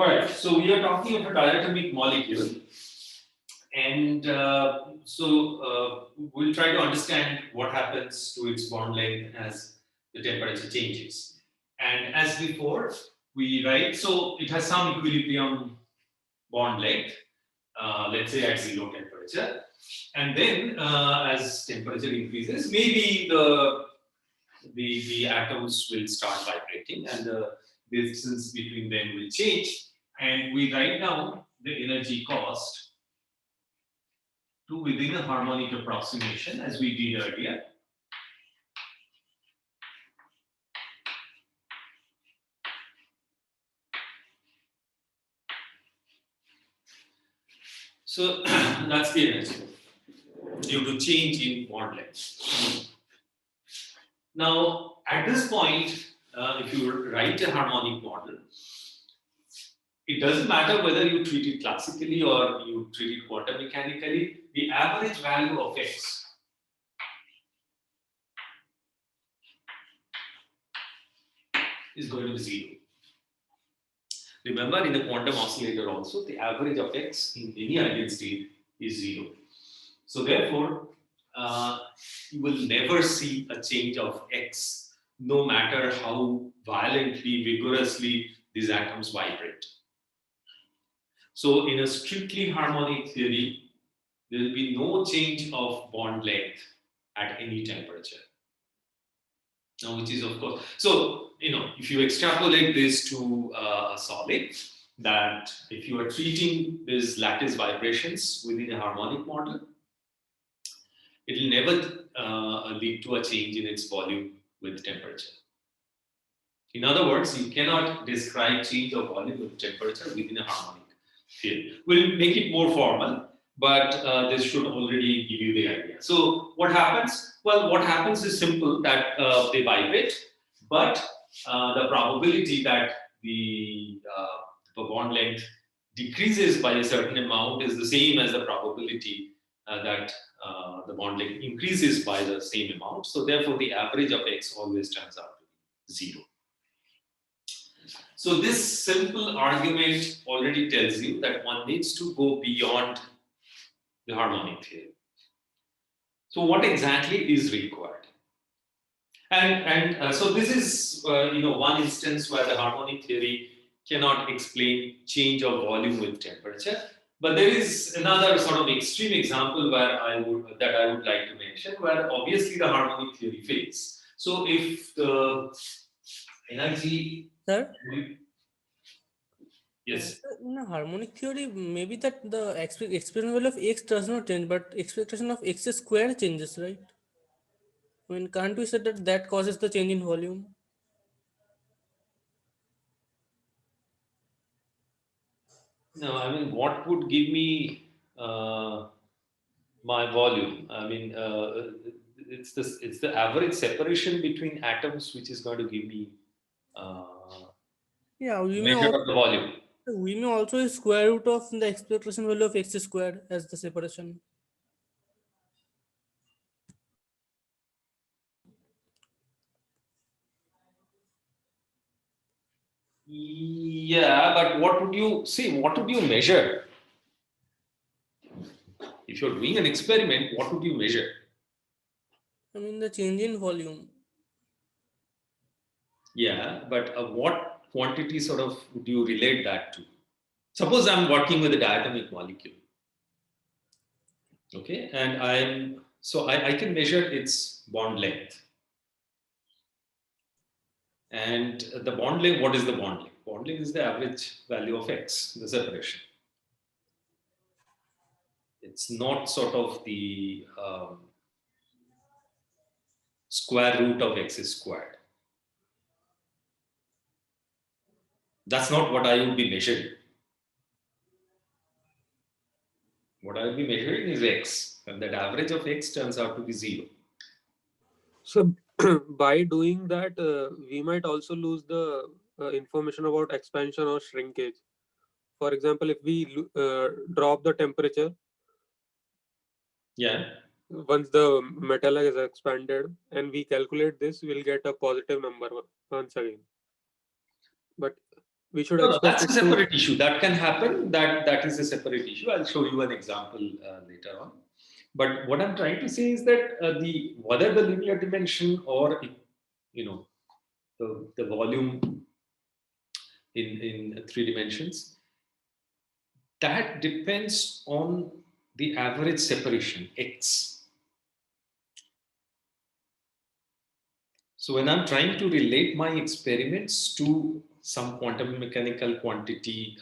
All right, so we are talking of a diatomic molecule, and we'll try to understand what happens to its bond length as the temperature changes. And as before, we write, so it has some equilibrium bond length, let's say at 0 temperature, and then as temperature increases, maybe the atoms will start vibrating and the distance between them will change. And we write down the energy cost to within a harmonic approximation as we did earlier. So that's the energy due to change in bond length. Now, at this point, if you write a harmonic model, it doesn't matter whether you treat it classically or you treat it quantum mechanically, the average value of x is going to be 0. Remember, in the quantum oscillator also, the average of x in any ideal state is 0. So therefore, you will never see a change of x, no matter how violently, vigorously these atoms vibrate. So in a strictly harmonic theory, there will be no change of bond length at any temperature. Now, which is of course, so, if you extrapolate this to a solid, that if you are treating these lattice vibrations within a harmonic model, it will never lead to a change in its volume with temperature. In other words, you cannot describe change of volume with temperature within a harmonic theory. We'll make it more formal, but this should already give you the idea. So what happens? Well, what happens is simple, that they vibrate, but the probability that the bond length decreases by a certain amount is the same as the probability that the bond length increases by the same amount. So therefore, the average of x always turns out to be 0. So this simple argument already tells you that one needs to go beyond the harmonic theory. So what exactly is required? And so this is one instance where the harmonic theory cannot explain change of volume with temperature. But there is another sort of extreme example where I would like to mention, where obviously the harmonic theory fails. So if the energy, Sir? Yes. In a harmonic theory, maybe that the expression value of x does not change, but expression of x square changes, right? I mean, can't we say that causes the change in volume? No, I mean, what would give me my volume? I mean, it's the average separation between atoms which is going to give me Yeah, measure of the volume. we may also use square root of the expression value of x squared as the separation. Yeah, but what would you see? What would you measure? If you're doing an experiment, what would you measure? I mean, the change in volume. Yeah, but what quantity sort of would you relate that to? Suppose I'm working with a diatomic molecule. Okay, and I can measure its bond length. And the bond length, what is the bond length? Bond length is the average value of x, the separation. It's not sort of the square root of x squared. That's not what I would be measuring. What I will be measuring is x, and that average of x turns out to be 0. So by doing that, we might also lose the information about expansion or shrinkage. For example, if we drop the temperature, Yeah. Once the metal is expanded and we calculate this, we'll get a positive number once again. But we should No, expect that's a it to. separate issue. That can happen. That is a separate issue. I'll show you an example later on. But what I'm trying to say is that whether the linear dimension or the volume in 3 dimensions, that depends on the average separation x. So when I'm trying to relate my experiments to some quantum mechanical quantity,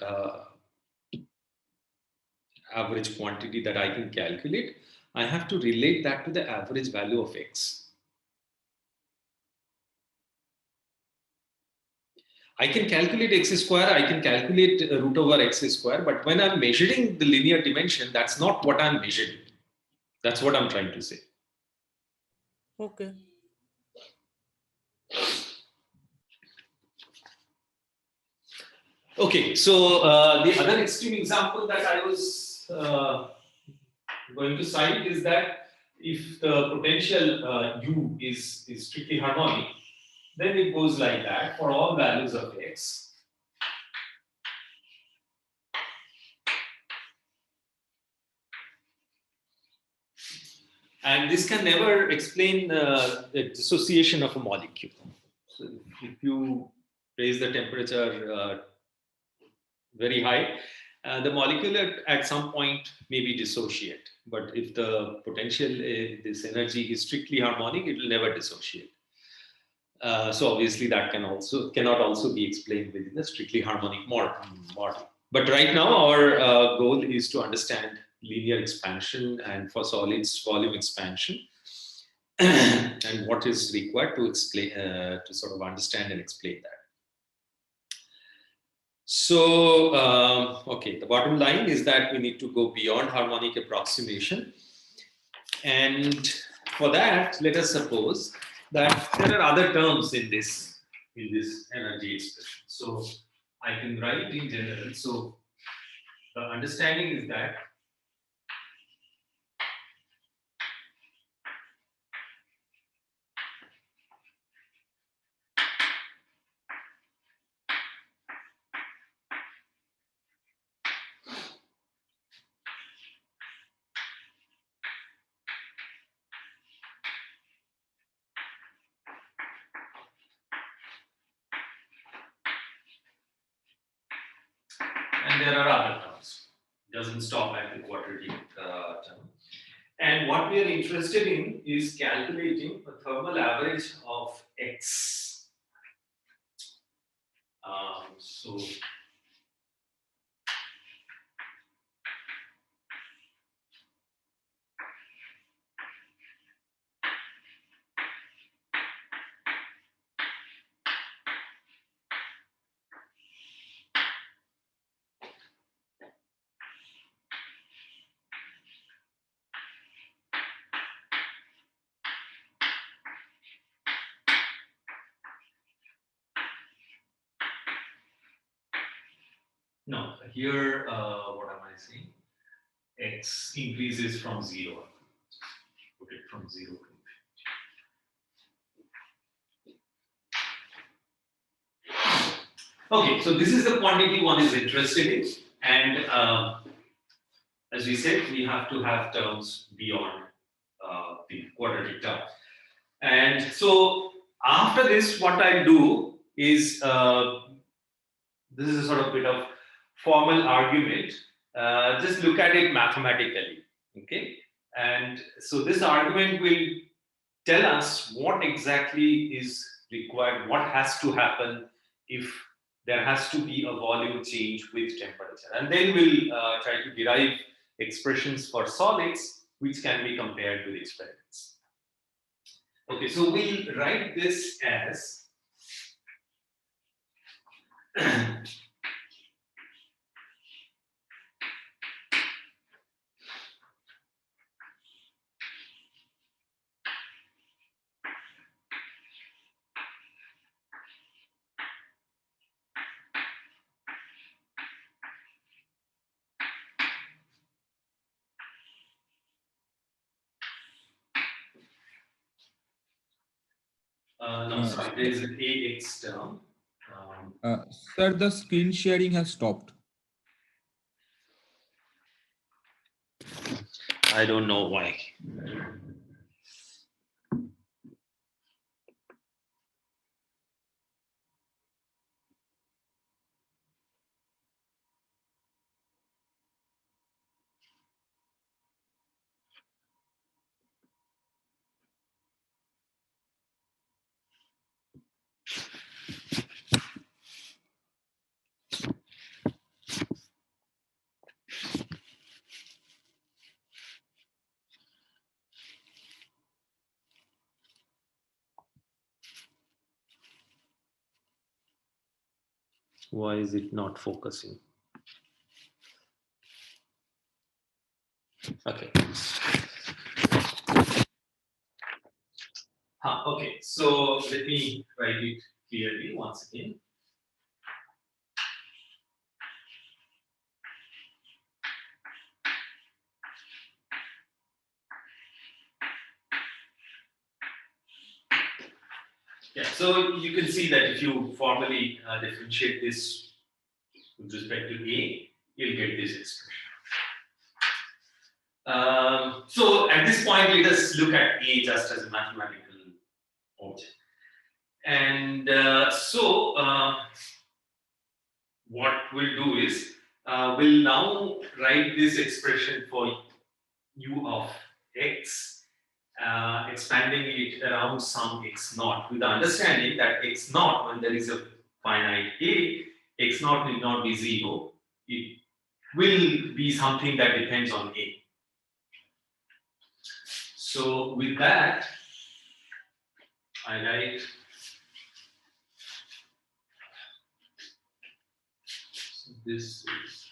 average quantity that I can calculate, I have to relate that to the average value of x. I can calculate x square, I can calculate root over x square, but when I'm measuring the linear dimension, that's not what I'm measuring. That's what I'm trying to say. Okay. Okay, so the other extreme example that I was going to cite is that if the potential U is strictly harmonic, then it goes like that for all values of x. And this can never explain the dissociation of a molecule. So if you raise the temperature very high, the molecule at some point may be dissociate. But if the potential, this energy is strictly harmonic, it will never dissociate. So obviously that cannot also be explained within a strictly harmonic model. But right now our goal is to understand linear expansion and for solids volume expansion and what is required to explain to sort of understand and explain that. So okay, the bottom line is that we need to go beyond harmonic approximation, and for that let us suppose that there are other terms in this energy expression. So I can write in general. So the understanding is that and there are other terms. It doesn't stop at the quadratic term. And what we are interested in is calculating a thermal average of x. So no, here what am I saying? X increases from 0. Put it from 0 to infinity. Okay, so this is the quantity one is interested in, and as we said, we have to have terms beyond the quadratic term. And so after this, what I'll do is this is a sort of bit of formal argument. Just look at it mathematically, okay? And so this argument will tell us what exactly is required, what has to happen if there has to be a volume change with temperature. And then we'll try to derive expressions for solids which can be compared with experiments. Okay, so we'll write this as no, sorry, there is an AX term. Sir, the screen sharing has stopped. I don't know why. Why is it not focusing? Okay. Okay, so let me write it clearly once again. Yeah, so you can see that if you formally differentiate this with respect to A, you'll get this expression. So at this point, let us look at A just as a mathematical object. And what we'll do is we'll now write this expression for u of x, expanding it around some x naught, with the understanding that x naught, when there is a finite A, x naught need not be 0. It will be something that depends on A. So with that, I write this is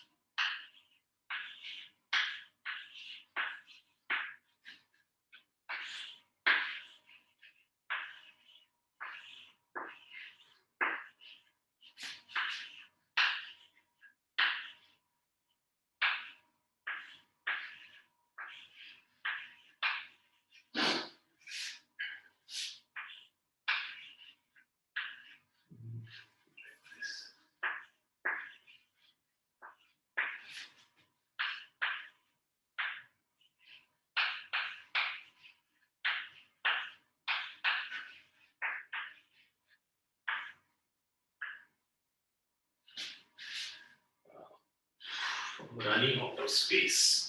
running out of space.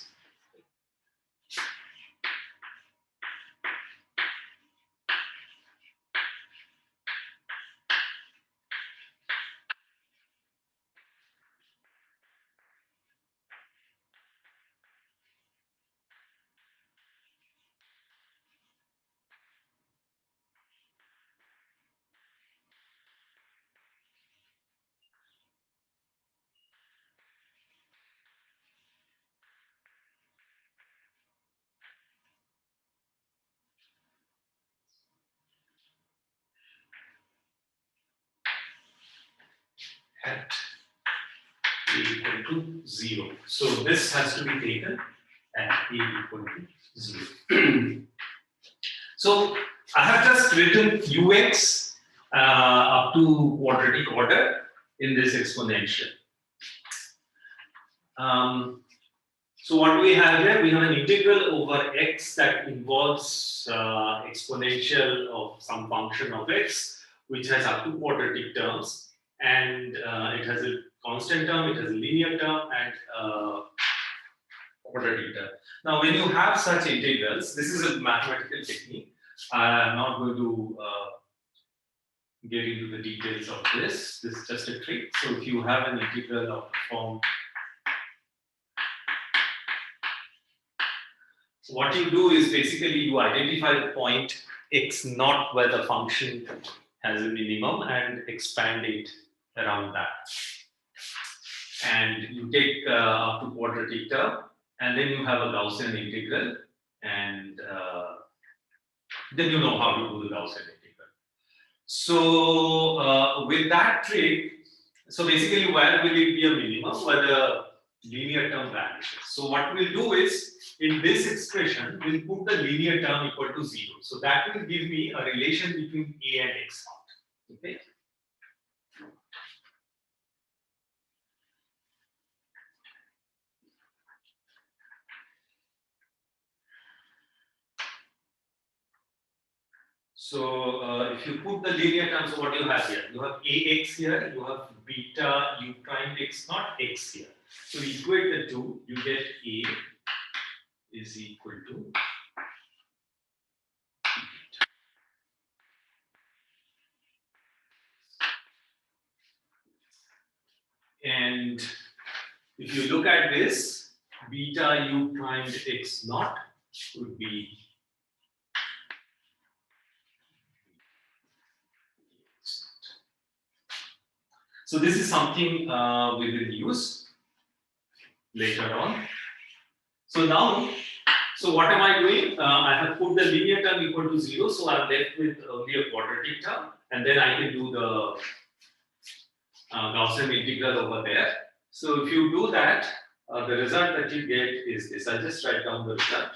At A equal to 0. So this has to be taken at A equal to 0. So I have just written ux up to quadratic order in this exponential. So what do we have here? We have an integral over x that involves exponential of some function of x, which has up to quadratic terms, and it has a constant term, it has a linear term, and quadratic term. Now, when you have such integrals, this is a mathematical technique. I'm not going to get into the details of this. This is just a trick. So if you have an integral of the form, what you do is basically you identify the point x naught where the function has a minimum and expand it around that. And you take up to quadratic term, and then you have a Gaussian integral, and then you know how to do the Gaussian integral. So with that trick, so basically where will it be a minimum? Where the linear term vanishes. So what we'll do is, in this expression, we'll put the linear term equal to 0. So that will give me a relation between A and x naught. Okay. So if you put the linear terms, what you have here? You have ax here, you have beta u prime x naught x here. So equate the two, you get a is equal to and if you look at this, beta u prime x naught would be so this is something we will use later on. So now, so what am I doing? I have put the linear term equal to 0, so I'm left with only a quadratic term, and then I can do the Gaussian integral over there. So if you do that, the result that you get is this. I'll just write down the result.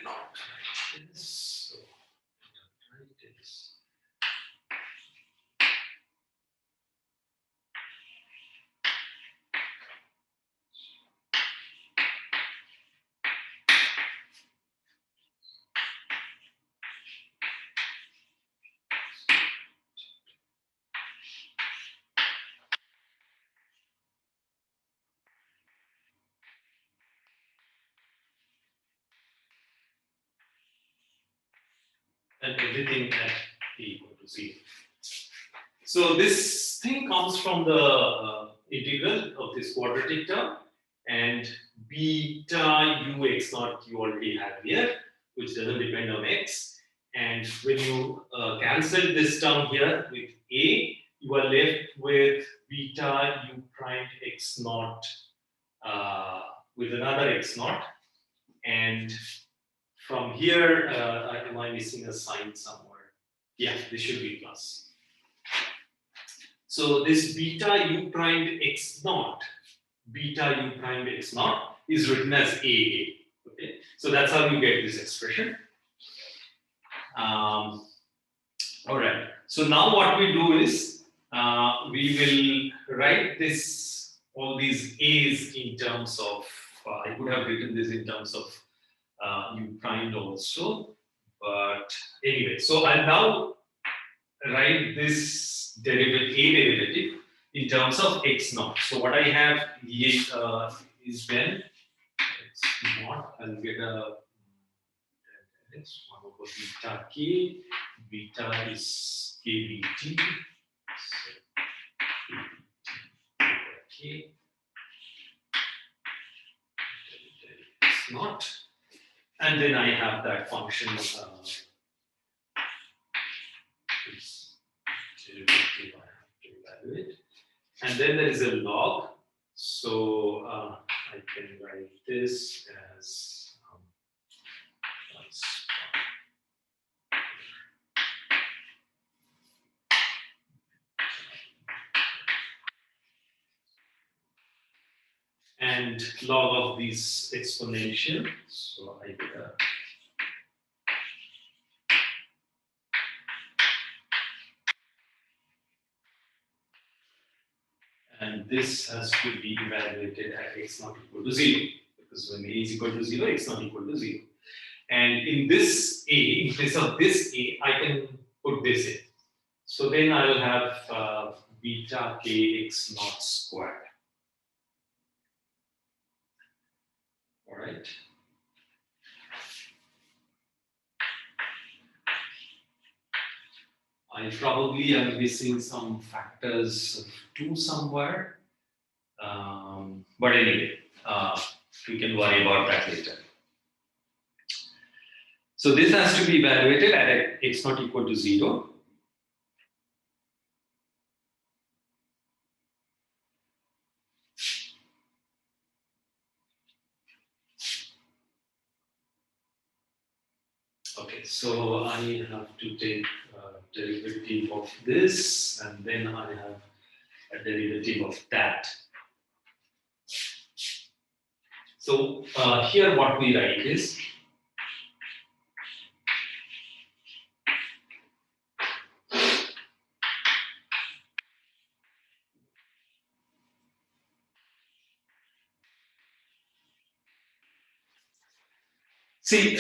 Not this. So, write this. And everything at equal to 0. So this thing comes from the integral of this quadratic term, and beta ux naught you already have here, which doesn't depend on x. And when you cancel this term here with a, you are left with beta u prime x naught with another x naught. And from here, am I missing a sign somewhere? Yeah, this should be plus. So this beta u prime x naught, is written as a. Okay, so that's how you get this expression. All right. So now what we do is we will write all these a's in terms of. I could have written this in terms of u prime also, but anyway. So I'll now write this derivative in terms of x naught. So what I have here is then x naught. I'll get a x 1 over beta k. Beta is kbt. So kbt over k. X naught. And then I have that function. Derivative I have to evaluate, and then there is a log. So I can write this as and log of these exponential. So I get a and this has to be evaluated at x not equal to 0, because when a is equal to 0, x not equal to 0. And in this a, in place of this a, I can put this in. So then I will have beta k x naught squared. All right. I probably am missing some factors of 2 somewhere. But anyway, we can worry about that later. So this has to be evaluated at x not equal to 0. Okay, so I have to take derivative of this, and then I have a derivative of that. So here what we write is see,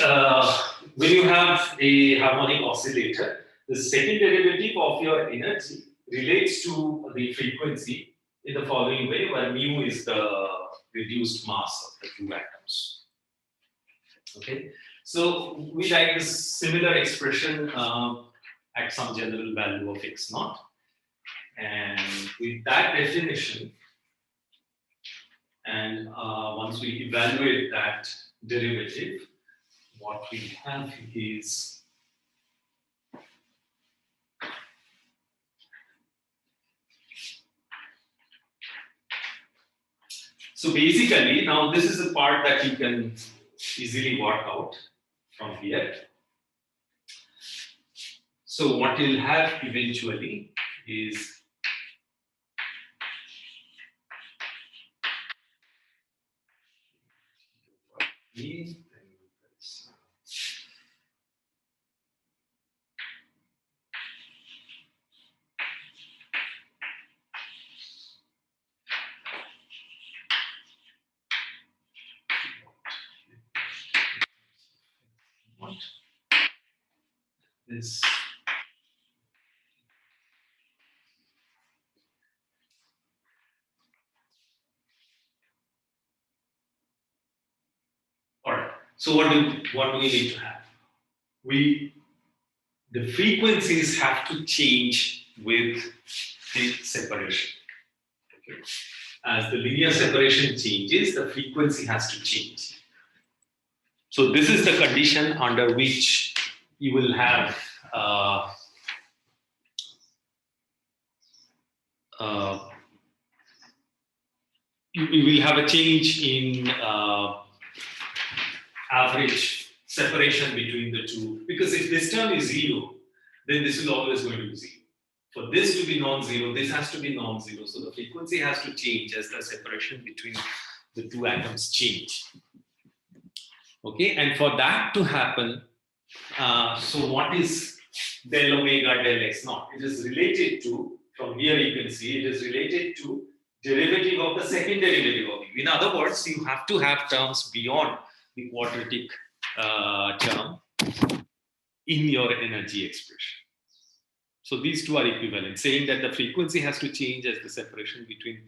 when you have a harmonic oscillator, the second derivative of your energy relates to the frequency in the following way, where mu is the reduced mass of the two atoms. Okay, so we write this similar expression at some general value of x naught, and with that definition, and once we evaluate that derivative, what we have is so basically now this is the part that you can easily work out from here. So what you'll have eventually is what this all right. So what do we need to have? The frequencies have to change with the separation. Okay. As the linear separation changes, the frequency has to change. So this is the condition under which you will have you will have a change in average separation between the two, because if this term is zero, then this will always going to be zero. For this to be non-zero, this has to be non-zero. So the frequency has to change as the separation between the two atoms change. Okay, and for that to happen, so what is del omega del x naught? It is related to, from here you can see, it is related to derivative of the second derivative of u. In other words, you have to have terms beyond the quadratic term in your energy expression. So these two are equivalent, saying that the frequency has to change as the separation between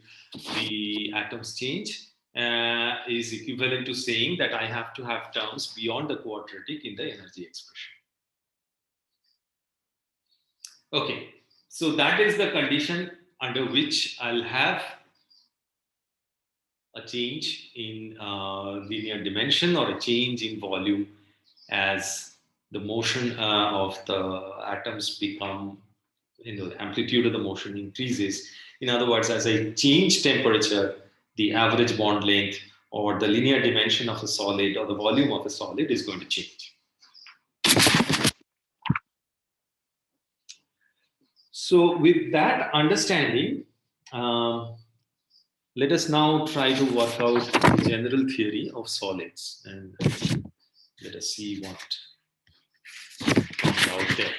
the atoms change is equivalent to saying that I have to have terms beyond the quadratic in the energy expression. Okay, so that is the condition under which I'll have a change in linear dimension or a change in volume as the motion of the atoms become, the amplitude of the motion increases. In other words, as I change temperature, the average bond length or the linear dimension of a solid or the volume of a solid is going to change. So with that understanding, let us now try to work out the general theory of solids, and let us see what is out there.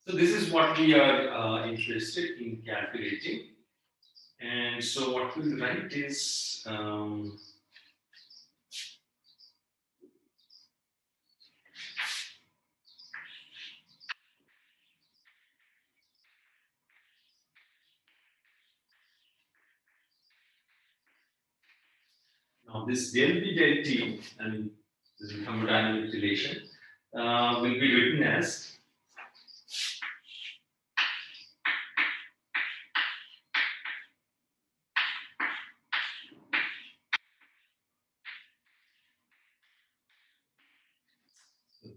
So this is what we are interested in calculating. And so what we'll write is now this del P del T, I mean, this is thermodynamic relation, will be written as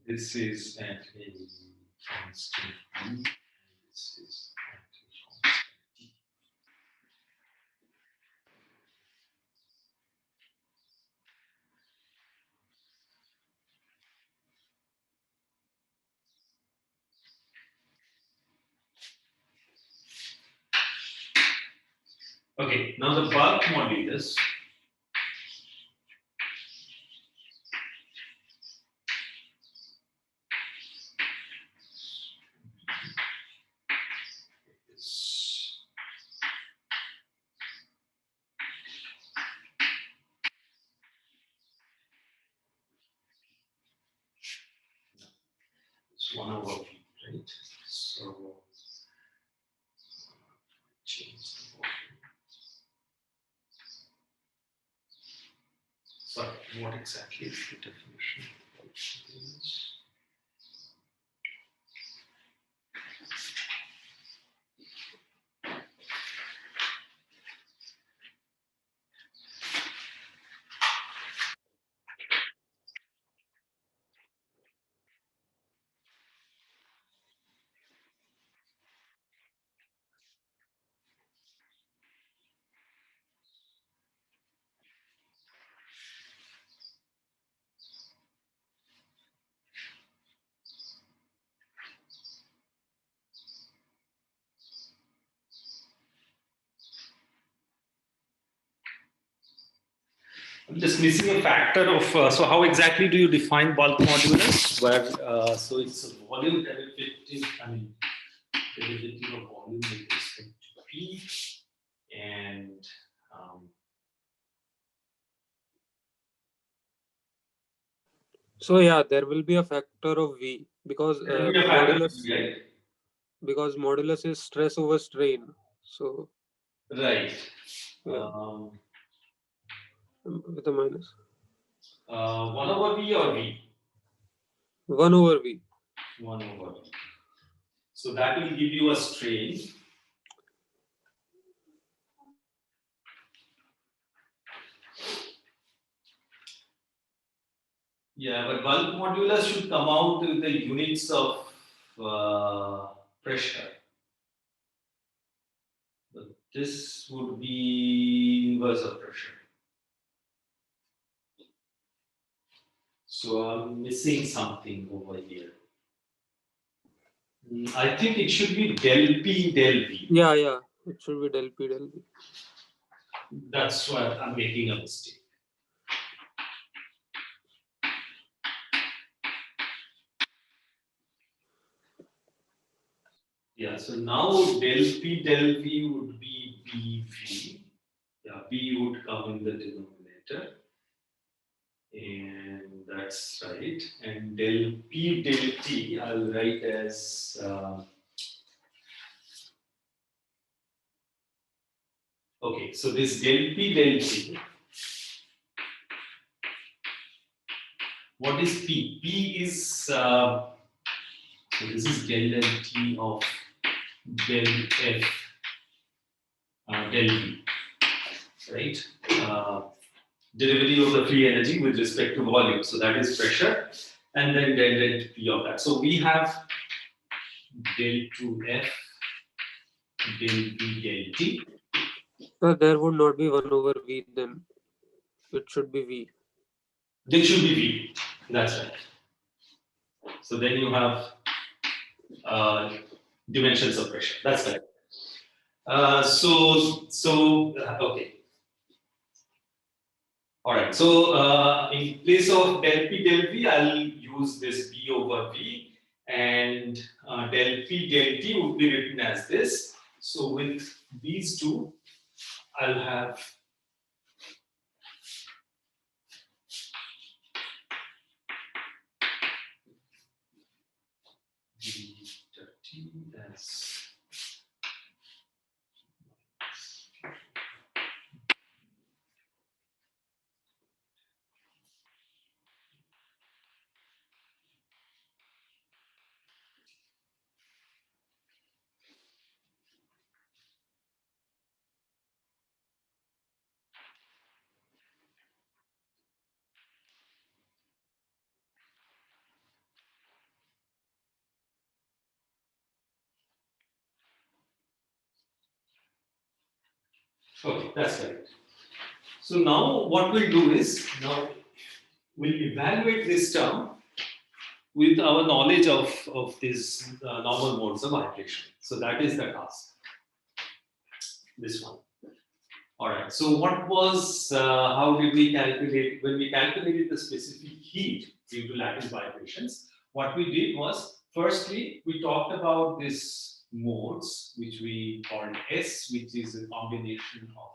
this is at a constant P, and this is at a constant T. Okay, now the bulk modulus is it's 1 over V, right? So change the volume. Sorry, what exactly is the definition of bulk modulus? I'm just missing a factor of, so how exactly do you define bulk modulus? Where, so it's a volume derivative, I mean, derivative of volume with respect to P, and So yeah, there will be a factor of V because there will be a factor of modulus P, right? because modulus is stress over strain. So Right. yeah, Um, with a minus 1 over V or V? 1 over V. 1 over V. So that will give you a strain. Yeah, but bulk modulus should come out with the units of pressure. But this would be inverse of pressure. So I'm missing something over here. I think it should be del P del V. Yeah, it should be del P del V. That's what I'm making a mistake. Yeah, so now del P del V would be BV. Yeah, B would come in the denominator. And that's right. And del P del T, I'll write as okay, so this del P del T. What is P? P is so this is del T of del F del V, right? Derivative of the free energy with respect to volume. So that is pressure, and then del P of that. So we have del 2F del V del T. So there would not be 1 over V then. It should be V. There should be V. That's right. So then you have dimensions of pressure. That's right. Okay. All right. So in place of del P del V, I'll use this B over V, and del P del T would be written as this. So with these two, I'll have V T as Okay, that's correct. So now what we'll do is, now we'll evaluate this term with our knowledge of these normal modes of vibration. So that is the task. This one. All right. So what was, how did we calculate, when we calculated the specific heat due to lattice vibrations, what we did was, firstly, we talked about this modes, which we called S, which is a combination of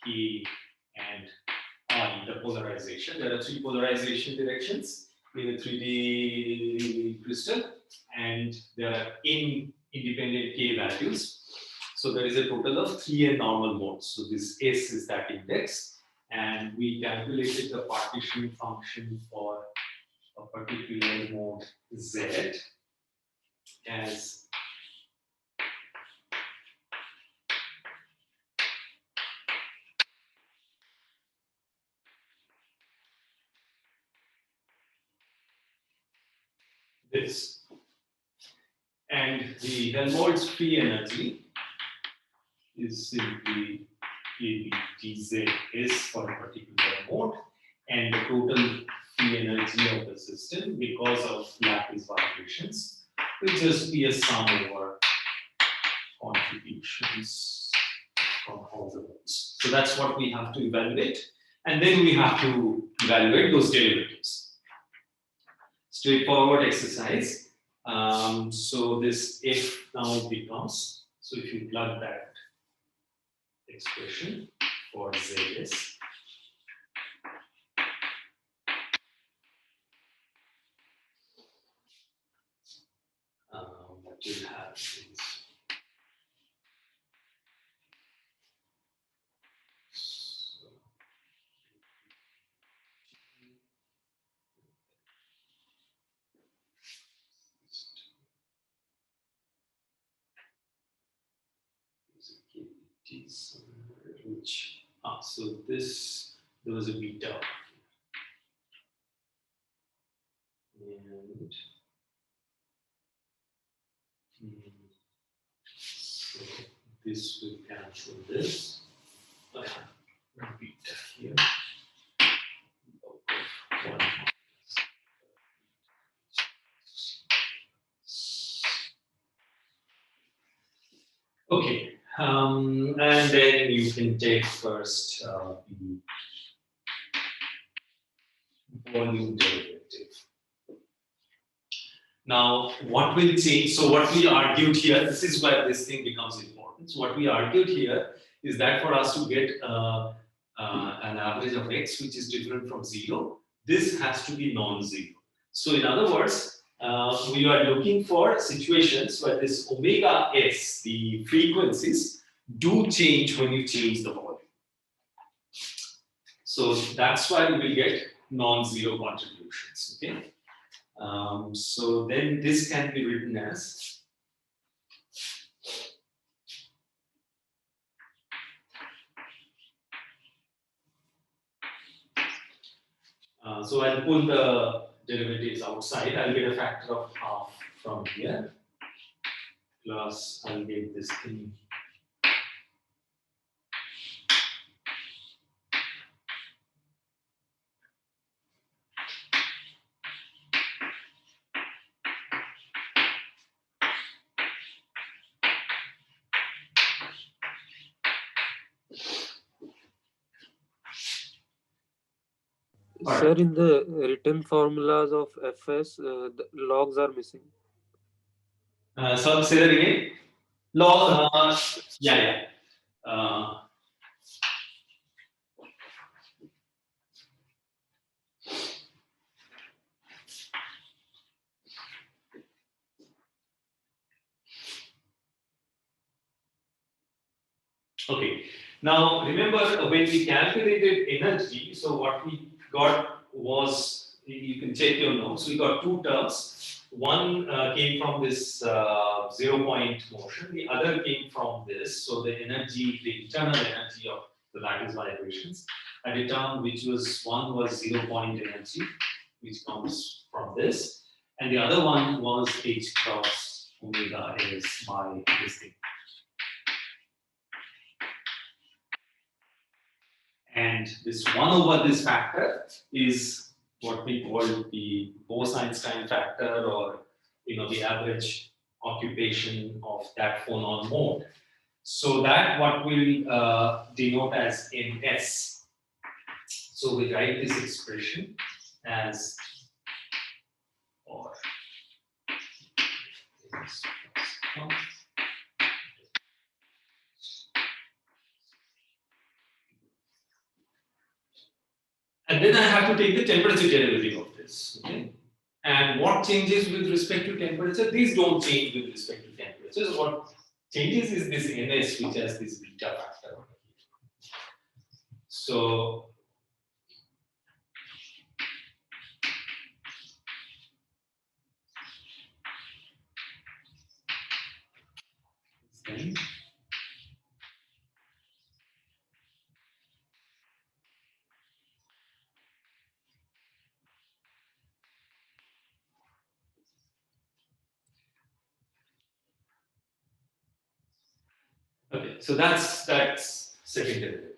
K and I, the polarization. There are three polarization directions in a 3D crystal, and there are n independent K values. So there is a total of 3 normal modes. So this S is that index, and we calculated the partition function for a particular mode Z as this. And the Helmholtz free energy is simply ABTZS for a particular mode, and the total free energy of the system because of lattice vibrations will just be a sum over contributions from all the modes. So that's what we have to evaluate, and then we have to evaluate those derivatives. Straightforward exercise. So this F now becomes, so if you plug that expression for Zs, what you have is, which, so this, there was a beta, and so this will cancel this. I have a beta here. One. Okay, and then you can take first the volume derivative. Now, what will change? So, what we argued here, this is where this thing becomes important. So, what we argued here is that for us to get an average of x which is different from 0, this has to be non-zero. So, in other words, we are looking for situations where this omega s, the frequencies, do change when you change the volume. So that's why we will get non-zero contributions. Okay. So then this can be written as so I'll pull the derivatives outside. I'll get a factor of half from here, plus I'll get this thing. Sir, in the written formulas of Fs, the logs are missing. So say that again. Log. Yeah. Okay. Now remember when we calculated energy, so what we got was, you can check your notes, we got two terms. One came from this 0-point motion, the other came from this. So the energy, the internal energy of the lattice vibrations, at a term which was, one was 0-point energy, which comes from this, and the other one was h cross omega s by this thing. And this 1 over this factor is what we call the Bose-Einstein factor, or the average occupation of that phonon mode. So that what we'll denote as Ns. So we write this expression as or and then I have to take the temperature derivative of this. Okay? And what changes with respect to temperature? These don't change with respect to temperature. So what changes is this Ns, which has this beta factor. So then okay, so that's second derivative.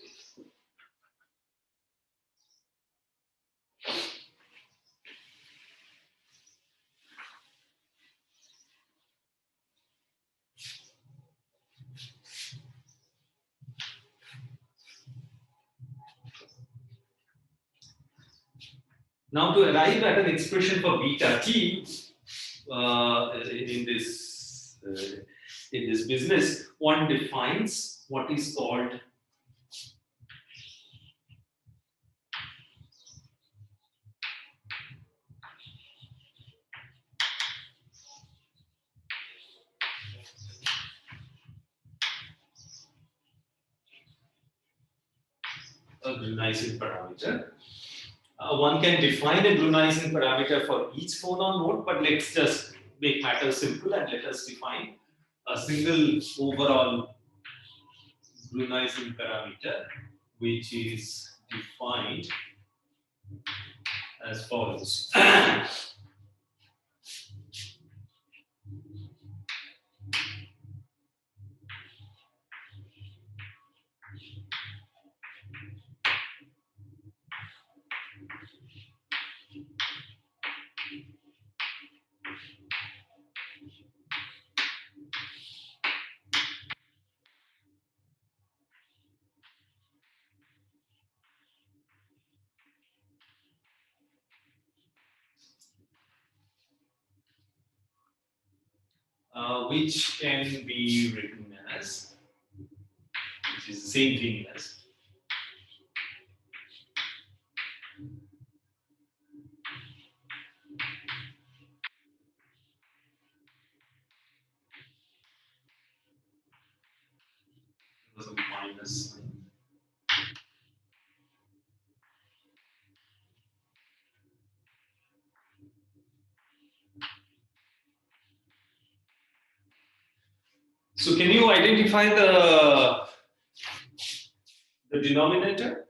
Now to arrive at an expression for beta t in this business, one defines what is called a Bruneian parameter. One can define a Bruneian parameter for each phonon mode, but let's just make matters simple and let us define a single overall Bruneian parameter, which is defined as follows. Which can be written as, which is the same thing as a minus sign. So can you identify the denominator?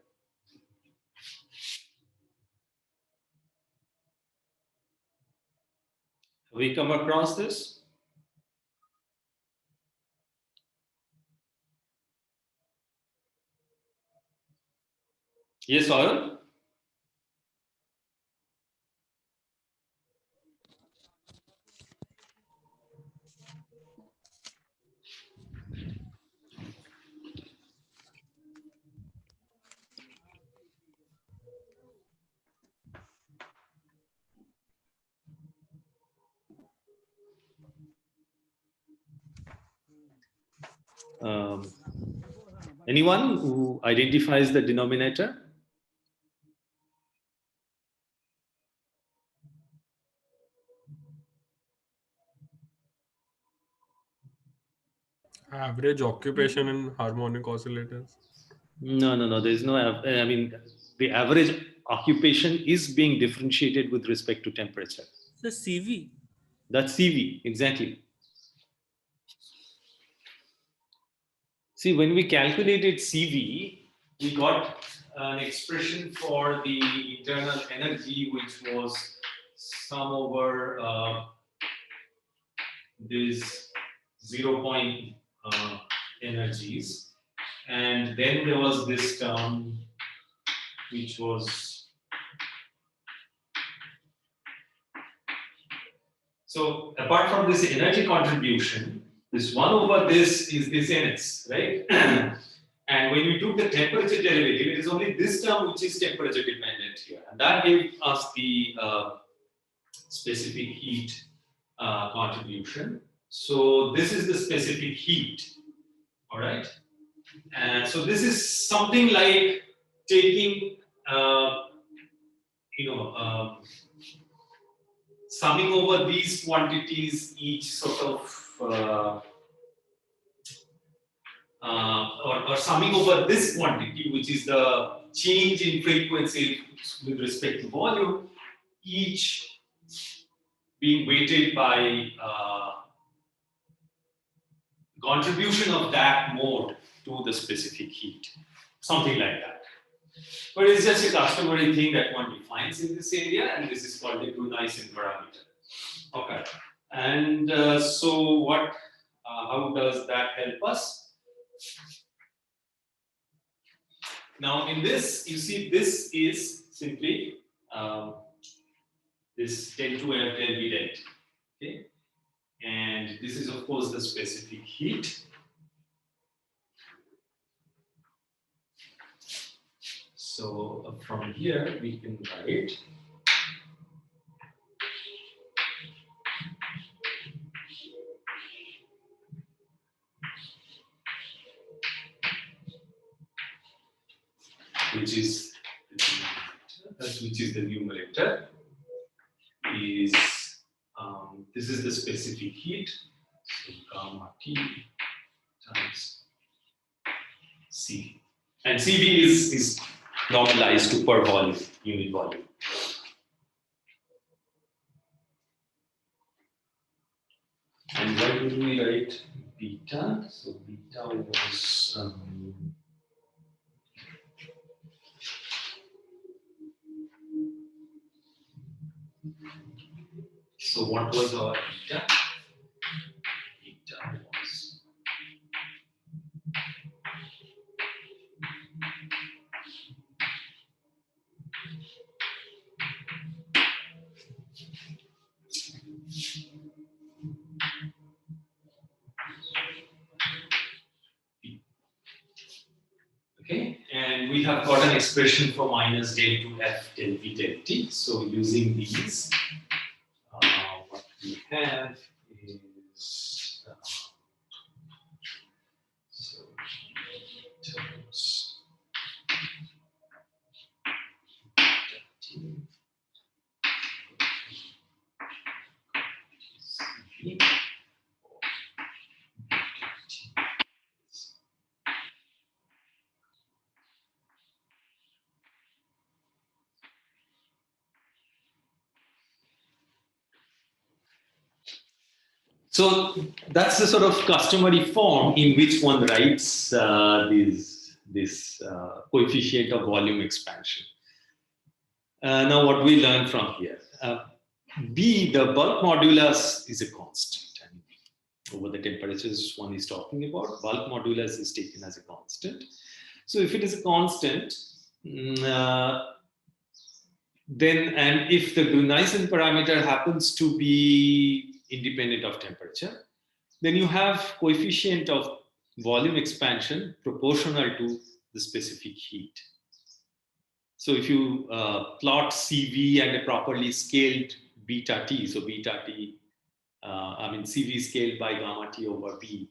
Have we come across this? Yes, Arun? Anyone who identifies the denominator? Average occupation in harmonic oscillators. No. There is no. I mean, the average occupation is being differentiated with respect to temperature. The CV. That's CV, exactly. See, when we calculated CV, we got an expression for the internal energy, which was sum over these 0 energies. And then there was this term which was, so apart from this energy contribution, this 1 over this is this ns, right? And when we took the temperature derivative, it is only this term which is temperature dependent here. And that gave us the specific heat contribution. So this is the specific heat, all right? And so this is something like taking, summing over these quantities, each sort of, or summing over this quantity, which is the change in frequency with respect to volume, each being weighted by contribution of that mode to the specific heat, something like that. But it's just a customary thing that one defines in this area, and this is called the Gaussian parameter. Okay, and so what? How does that help us? Now, in this, you see, this is simply this del 2F del V del T. Okay, and this is, of course, the specific heat. So from here we can write which is the numerator is this is the specific heat, so gamma T times CV, and CV is normalized to per volume, unit volume. And why did we write beta? So beta was so what was our beta? Beta was okay, and we have got an expression for minus del 2F del V del T. So using these, what we have is so times T CV. So that's the sort of customary form in which one writes this coefficient of volume expansion. Now what we learn from here. B, the bulk modulus is a constant. I mean, over the temperatures one is talking about, bulk modulus is taken as a constant. So if it is a constant, then, and if the Gaussian parameter happens to be independent of temperature, then you have coefficient of volume expansion proportional to the specific heat. So if you plot CV and a properly scaled beta T, so beta T, CV scaled by gamma T over B,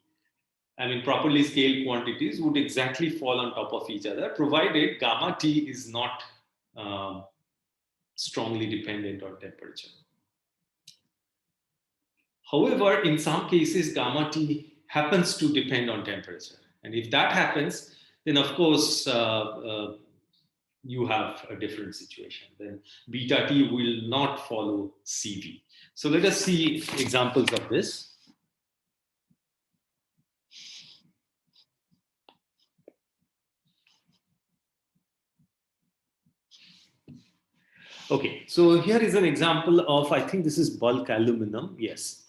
properly scaled quantities would exactly fall on top of each other, provided gamma T is not strongly dependent on temperature. However, in some cases, gamma T happens to depend on temperature. And if that happens, then of course, you have a different situation. Then beta T will not follow CV. So let us see examples of this. Okay, so here is an example of, I think this is bulk aluminum, yes.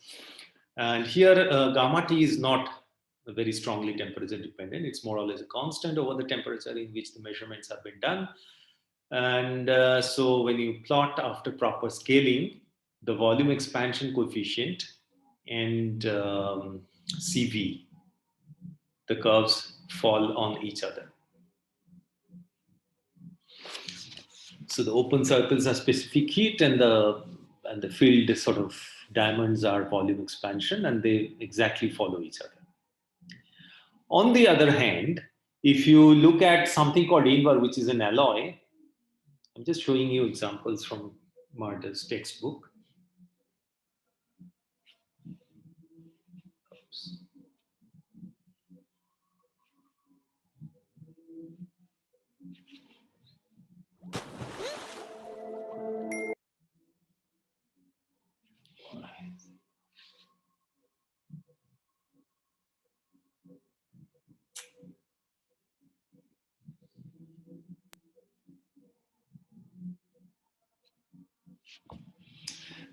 And here gamma T is not very strongly temperature dependent. It's more or less a constant over the temperature in which the measurements have been done. And so when you plot after proper scaling, the volume expansion coefficient and CV, the curves fall on each other. So the open circles are specific heat, and the filled sort of diamonds are volume expansion, and they exactly follow each other. On the other hand, if you look at something called invar, which is an alloy, I'm just showing you examples from Marder's textbook. Oops.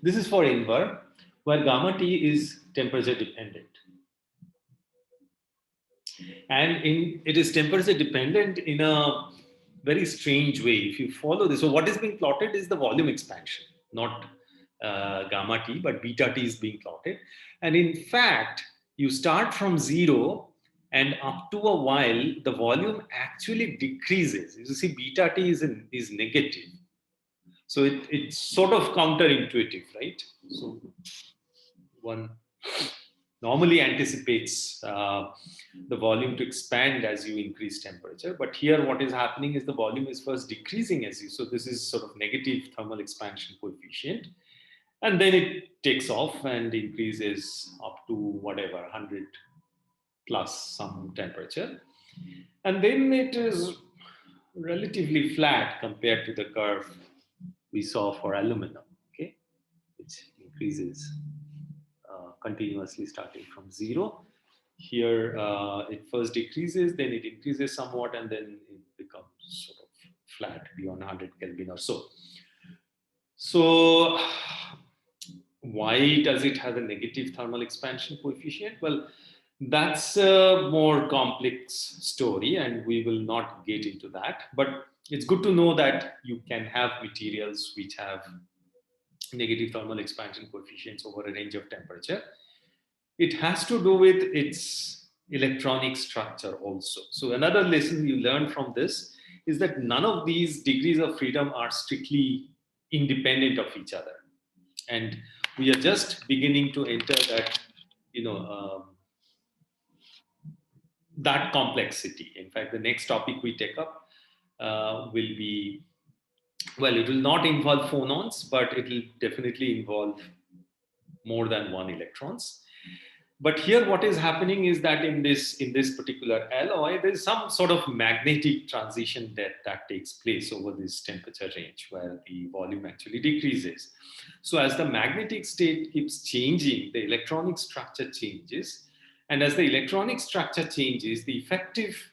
This is for invar, where gamma T is temperature dependent. And it is temperature dependent in a very strange way. If you follow this, so what is being plotted is the volume expansion, not gamma T, but beta T is being plotted. And in fact, you start from 0 and up to a while, the volume actually decreases. You see, beta T is negative. So it's sort of counterintuitive, right? So one normally anticipates the volume to expand as you increase temperature. But here what is happening is the volume is first decreasing as you, so this is sort of negative thermal expansion coefficient. And then it takes off and increases up to whatever, 100 plus some temperature. And then it is relatively flat compared to the curve we saw for aluminum, okay, which increases continuously starting from 0. Here it first decreases, then it increases somewhat, and then it becomes sort of flat beyond 100 Kelvin or so. So why does it have a negative thermal expansion coefficient? Well, that's a more complex story, and we will not get into that. But it's good to know that you can have materials which have negative thermal expansion coefficients over a range of temperature. It has to do with its electronic structure also. So another lesson you learn from this is that none of these degrees of freedom are strictly independent of each other. And we are just beginning to enter that, that complexity. In fact, the next topic we take up will be, well, it will not involve phonons, but it will definitely involve more than one electrons. But here what is happening is that in this particular alloy, there is some sort of magnetic transition that takes place over this temperature range where the volume actually decreases. So as the magnetic state keeps changing, the electronic structure changes. And as the electronic structure changes, the effective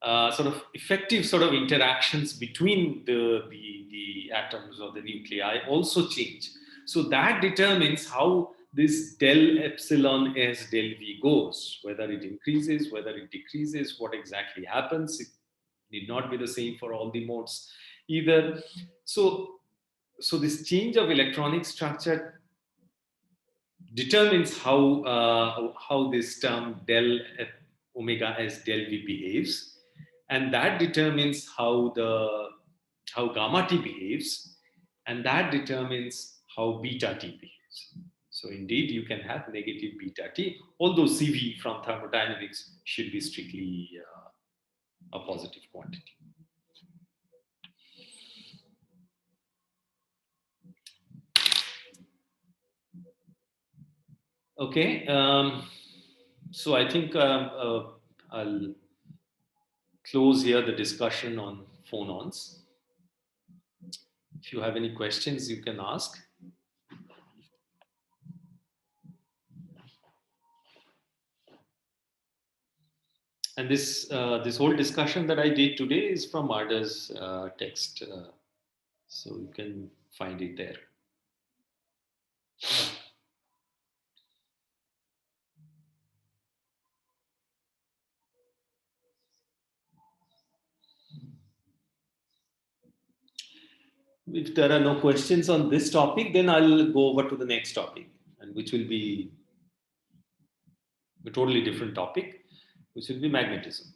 sort of interactions between the atoms or the nuclei also change. So that determines how this del epsilon S del V goes, whether it increases, whether it decreases, what exactly happens. It need not be the same for all the modes either. So this change of electronic structure determines how this term del omega S del V behaves, and that determines how gamma T behaves, and that determines how beta T behaves. So indeed, you can have negative beta T, although CV from thermodynamics should be strictly a positive quantity. Okay, so I think I'll close here the discussion on phonons. If you have any questions, you can ask. And this whole discussion that I did today is from Marder's text, so you can find it there. If there are no questions on this topic, then I'll go over to the next topic, and which will be a totally different topic, which will be magnetism.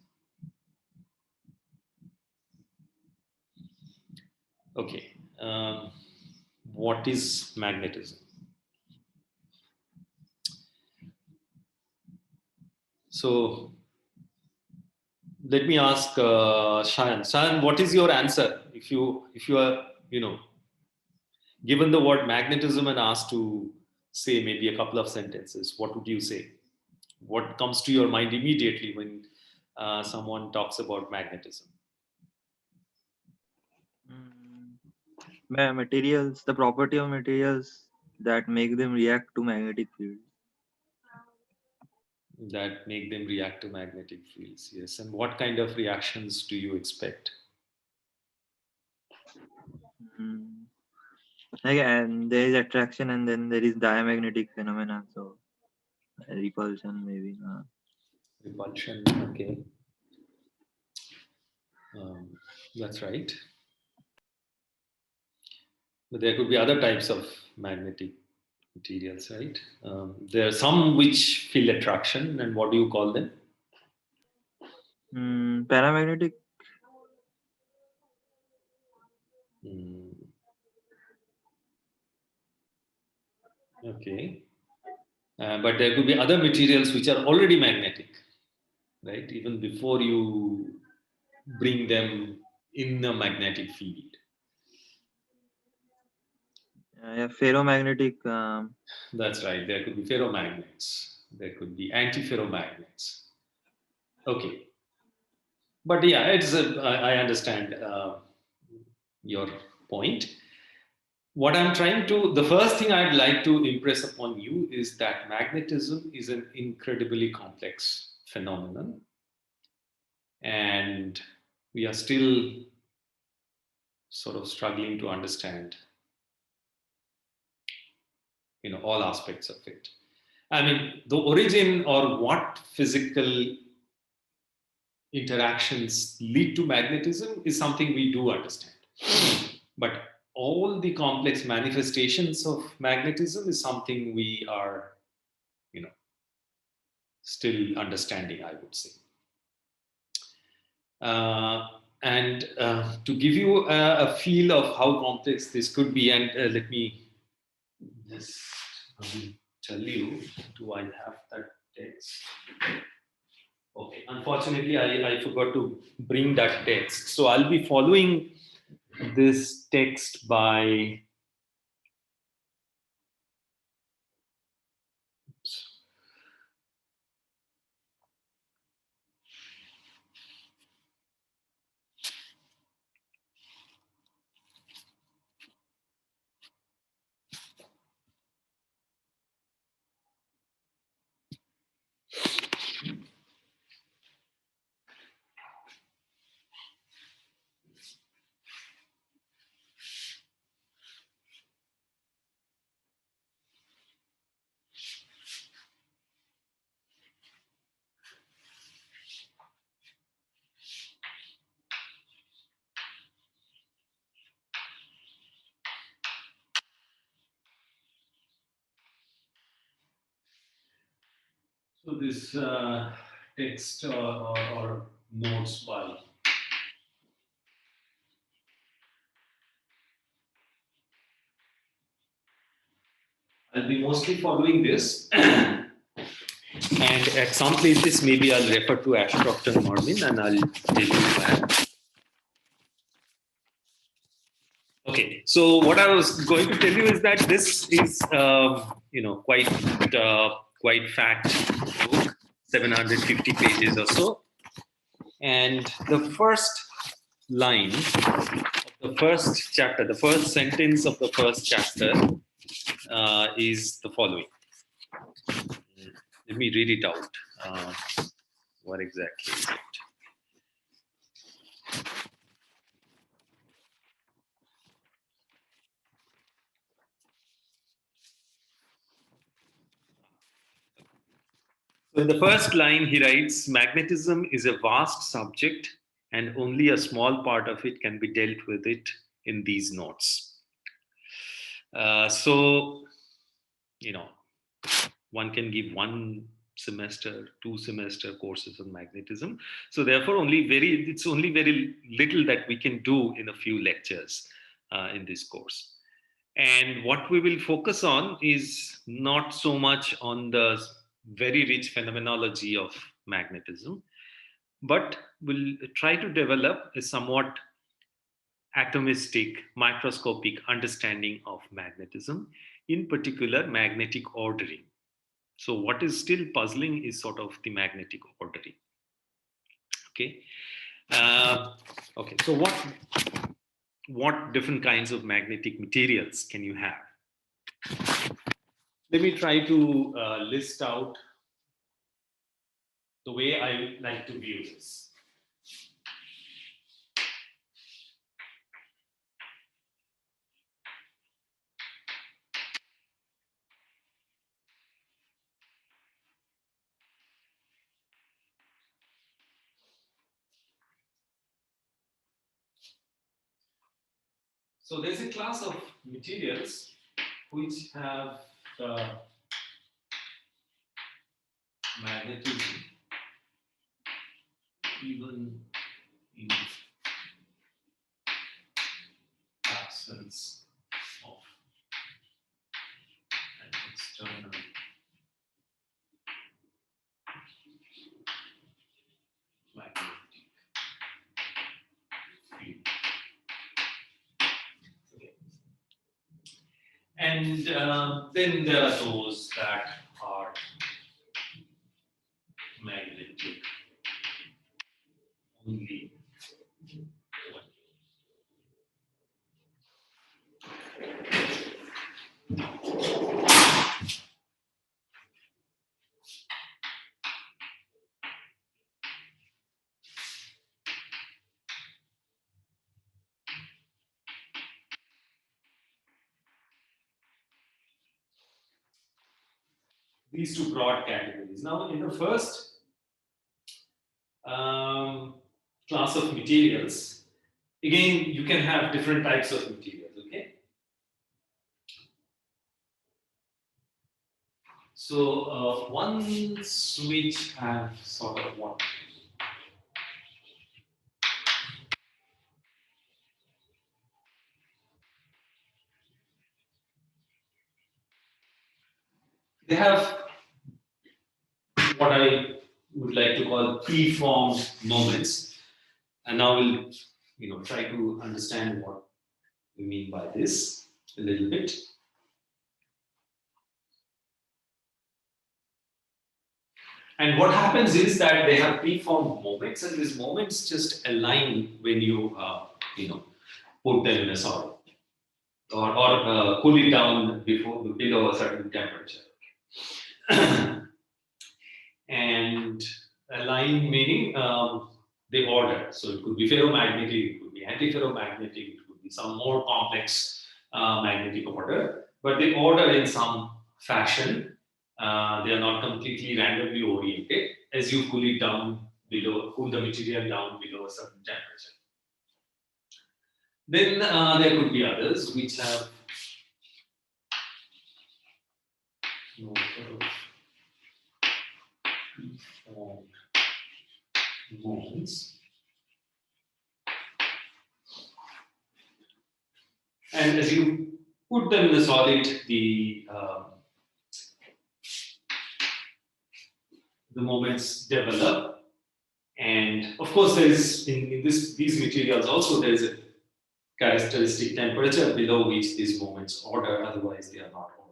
Okay, what is magnetism? So let me ask Shayan. Shayan, what is your answer if you are given the word magnetism and asked to say maybe a couple of sentences? What would you say? What comes to your mind immediately when someone talks about magnetism? Materials, the property of materials that make them react to magnetic field. That make them react to magnetic fields, yes. And what kind of reactions do you expect? Like, and there is attraction and then there is diamagnetic phenomena. So repulsion maybe. Repulsion, okay. That's right. But there could be other types of magnetic materials, right? There are some which feel attraction, and what do you call them? Paramagnetic. Okay. But there could be other materials which are already magnetic, right? Even before you bring them in a magnetic field. Yeah, ferromagnetic. That's right. There could be ferromagnets. There could be antiferromagnets. Okay. But yeah, I understand your point. What I'm trying to, the first thing I'd like to impress upon you is that magnetism is an incredibly complex phenomenon. And we are still sort of struggling to understand, all aspects of it. I mean, the origin or what physical interactions lead to magnetism is something we do understand. But all the complex manifestations of magnetism is something we are, still understanding, I would say. And to give you a feel of how complex this could be, and let me just tell you, do I have that text? Okay, unfortunately, I forgot to bring that text. So I'll be following this text by so this text or notes by I'll be mostly following this. And at some places, maybe I'll refer to Ashcroft and Marmin, and I'll tell you where. Okay, so what I was going to tell you is that this is, quite fat book, 750 pages or so. And the first line of the first chapter, the first sentence of the first chapter is the following. Let me read it out. What exactly is it? So in the first line, he writes, magnetism is a vast subject and only a small part of it can be dealt with it in these notes. So, one can give 1 semester, 2 semester courses on magnetism. So therefore, it's only very little that we can do in a few lectures in this course. And what we will focus on is not so much on the very rich phenomenology of magnetism, but we'll try to develop a somewhat atomistic, microscopic understanding of magnetism, in particular magnetic ordering. So what is still puzzling is sort of the magnetic ordering. Okay. Okay. So what different kinds of magnetic materials can you have? Let me try to list out the way I like to view this. So there's a class of materials which have magnetism even in absence of an external magnetic field. Okay. And then there are those that are magnetic only. These two broad categories. Now, in the first class of materials, again, you can have different types of materials, okay? So, ones which have sort of what? They have what I would like to call preformed moments. And now we'll try to understand what we mean by this a little bit. And what happens is that they have preformed moments, and these moments just align when you put them in a solid or cool it down below a certain temperature. And align meaning the order. So it could be ferromagnetic, it could be antiferromagnetic, it could be some more complex magnetic order, but they order in some fashion. They are not completely randomly oriented as you cool it down below, cool the material down below a certain temperature. Then there could be others which have preformed moments. And as you put them in the solid, the moments develop. And of course, there is in these materials also there is a characteristic temperature below which these moments order, otherwise they are not ordered.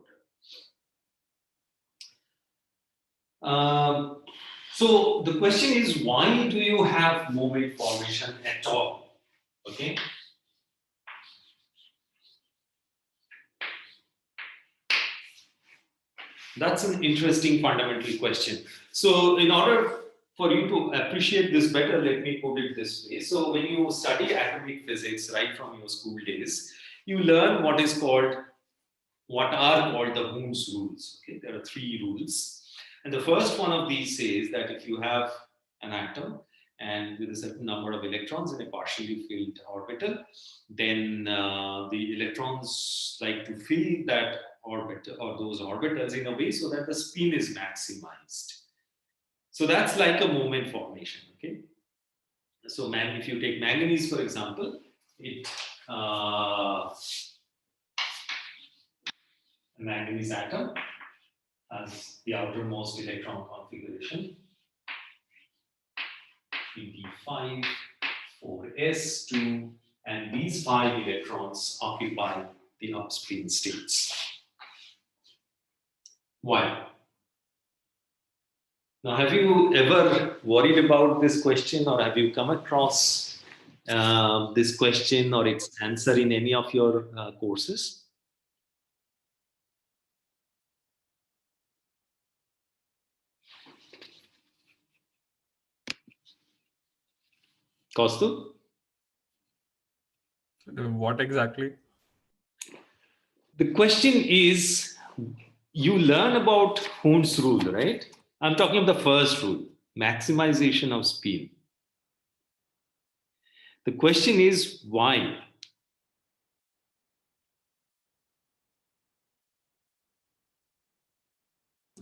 So the question is, why do you have moment formation at all? Okay. That's an interesting fundamental question. So in order for you to appreciate this better, let me put it this way. So when you study atomic physics right from your school days, you learn what are called the Moore's rules. Okay, there are 3 rules. And the first one of these says that if you have an atom and with a certain number of electrons in a partially filled orbital, then the electrons like to fill that orbit or those orbitals in a way so that the spin is maximized. So that's like a moment formation. Okay. So if you take manganese, for example, it a manganese atom has the outermost electron configuration, 3d5, 4s2, and these 5 electrons occupy the upspin states. Why? Now, have you ever worried about this question, or have you come across this question or its answer in any of your courses? Kaustuv? What exactly? The question is, you learn about Hund's rule, right? I'm talking of the first rule, maximization of spin. The question is, why?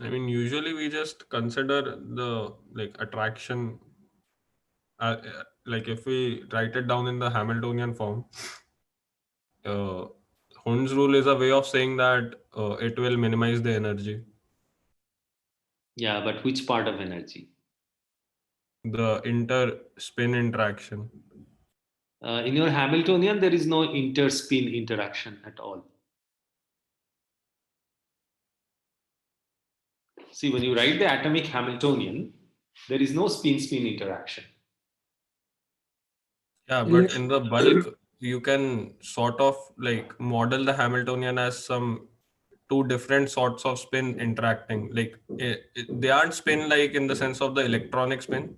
I mean, usually we just consider the attraction. Like if we write it down in the Hamiltonian form, Hund's rule is a way of saying that it will minimize the energy. Yeah, but which part of energy? The inter-spin interaction. In your Hamiltonian, there is no inter-spin interaction at all. See, when you write the atomic Hamiltonian, there is no spin-spin interaction. Yeah, but in the bulk, you can sort of model the Hamiltonian as some two different sorts of spin interacting. They aren't spin like in the sense of the electronic spin,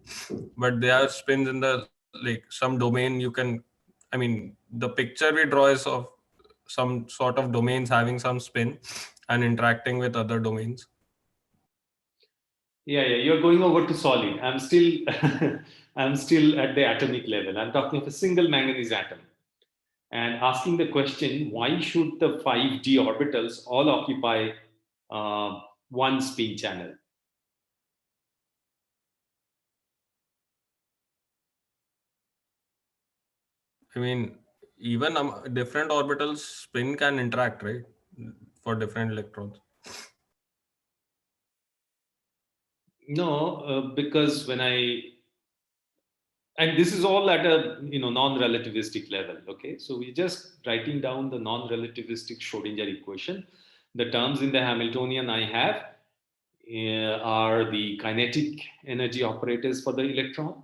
but they are spins in the some domain. You can, I mean, the picture we draw is of some sort of domains having some spin and interacting with other domains. Yeah, you're going over to solid. I'm still, I'm still at the atomic level. I'm talking of a single manganese atom, and asking the question: why should the 5d orbitals all occupy one spin channel? I mean, even different orbitals spin can interact, right? For different electrons. No, because when and this is all at a non-relativistic level. Okay, so we're just writing down the non-relativistic Schrodinger equation. The terms in the Hamiltonian I have are the kinetic energy operators for the electron,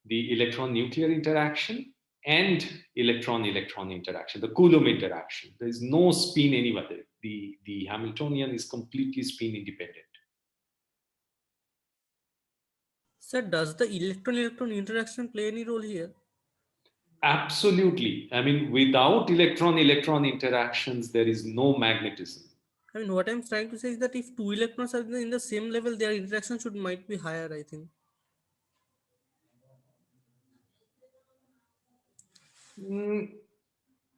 the electron-nuclear interaction, and electron-electron interaction, the Coulomb interaction. There is no spin anywhere. The Hamiltonian is completely spin independent. Sir, does the electron-electron interaction play any role here? Absolutely. I mean, without electron-electron interactions, there is no magnetism. I mean, what I'm trying to say is that if two electrons are in the same level, their interaction might be higher, I think.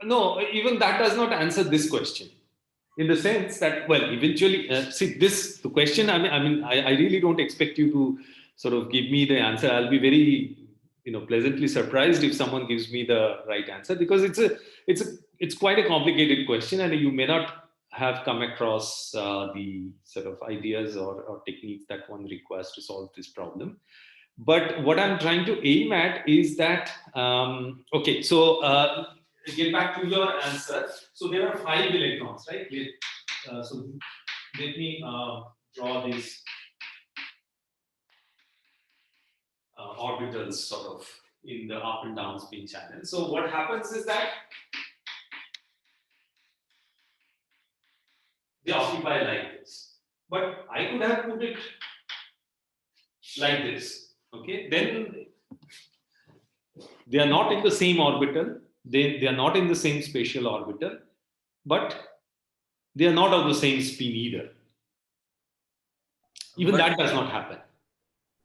No, even that does not answer this question. In the sense that, well, eventually, see, the question. I really don't expect you to sort of give me the answer. I'll be very, pleasantly surprised if someone gives me the right answer, because it's quite a complicated question, and you may not have come across the sort of ideas or techniques that one requires to solve this problem. But what I'm trying to aim at is that, okay, so get back to your answer. So there are 5 electrons, right? So let me draw these orbitals sort of in the up and down spin channel. So what happens is that they occupy like this. But I could have put it like this. Okay, then they are not in the same orbital. They are not in the same spatial orbital, but they are not of the same spin either. Even But that does not happen.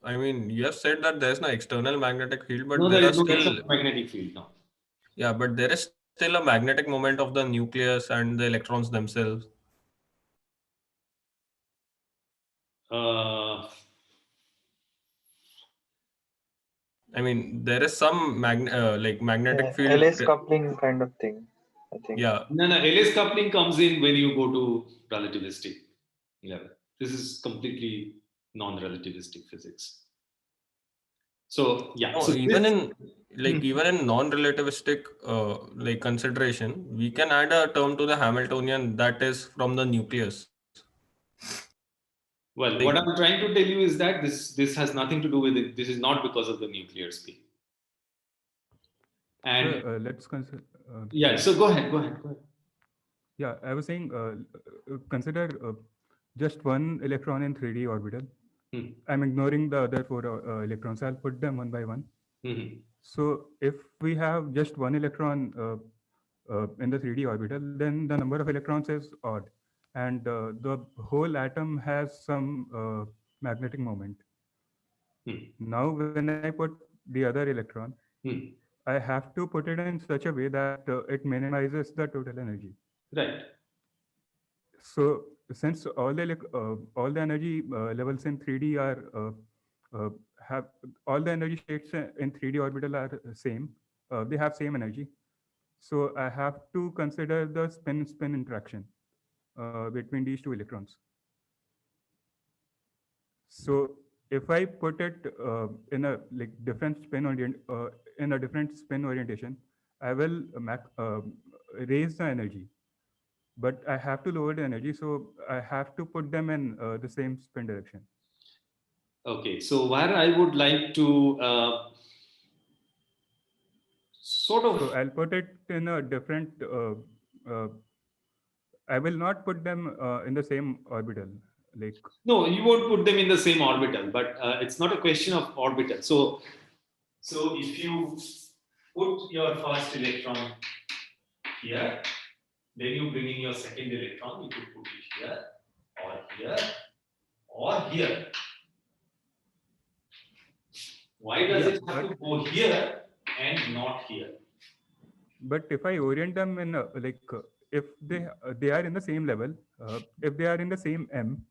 I mean, you have said that there's no external magnetic field, but No, there there are is no still, external magnetic field now. yeah, but there is still a magnetic moment of the nucleus and the electrons themselves. Uh, I mean, there is some magnetic field. LS coupling kind of thing, I think. Yeah, no, LS coupling comes in when you go to relativistic level. This is completely non-relativistic physics. So yeah, no, so even this, in even in non-relativistic consideration, we can add a term to the Hamiltonian that is from the nucleus. well, Like, what I'm trying to tell you is that this has nothing to do with it. This is not because of the nuclear spin. And So let's consider. yeah, so go ahead. Yeah, I was saying, consider just one electron in 3D orbital. Hmm. I'm ignoring the other four electrons. I'll put them one by one. Mhm. So if we have just one electron in the 3D orbital, then the number of electrons is odd, and the whole atom has some magnetic moment. Hmm. Now, when I put the other electron, Hmm. I have to put it in such a way that it minimizes the total energy. Right. So since all the energy levels in 3D are uh, have all the energy states in 3D orbital are same, they have same energy. So I have to consider the spin-spin interaction between these two electrons. So if I put it in a different in a different spin orientation, I will raise the energy, but I have to lower the energy, so I have to put them in the same spin direction. Okay. So where I would like to sort of So I'll put it in a different. Uh, I will not put them in the same orbital. Like no, you won't put them in the same orbital, but it's not a question of orbital. So if you put your first electron here, then you bring in your second electron, you could put it here, or here, or here. Why does yeah, it have to go here and not here? but if I orient them in if they are in the same level, if they are in the same m,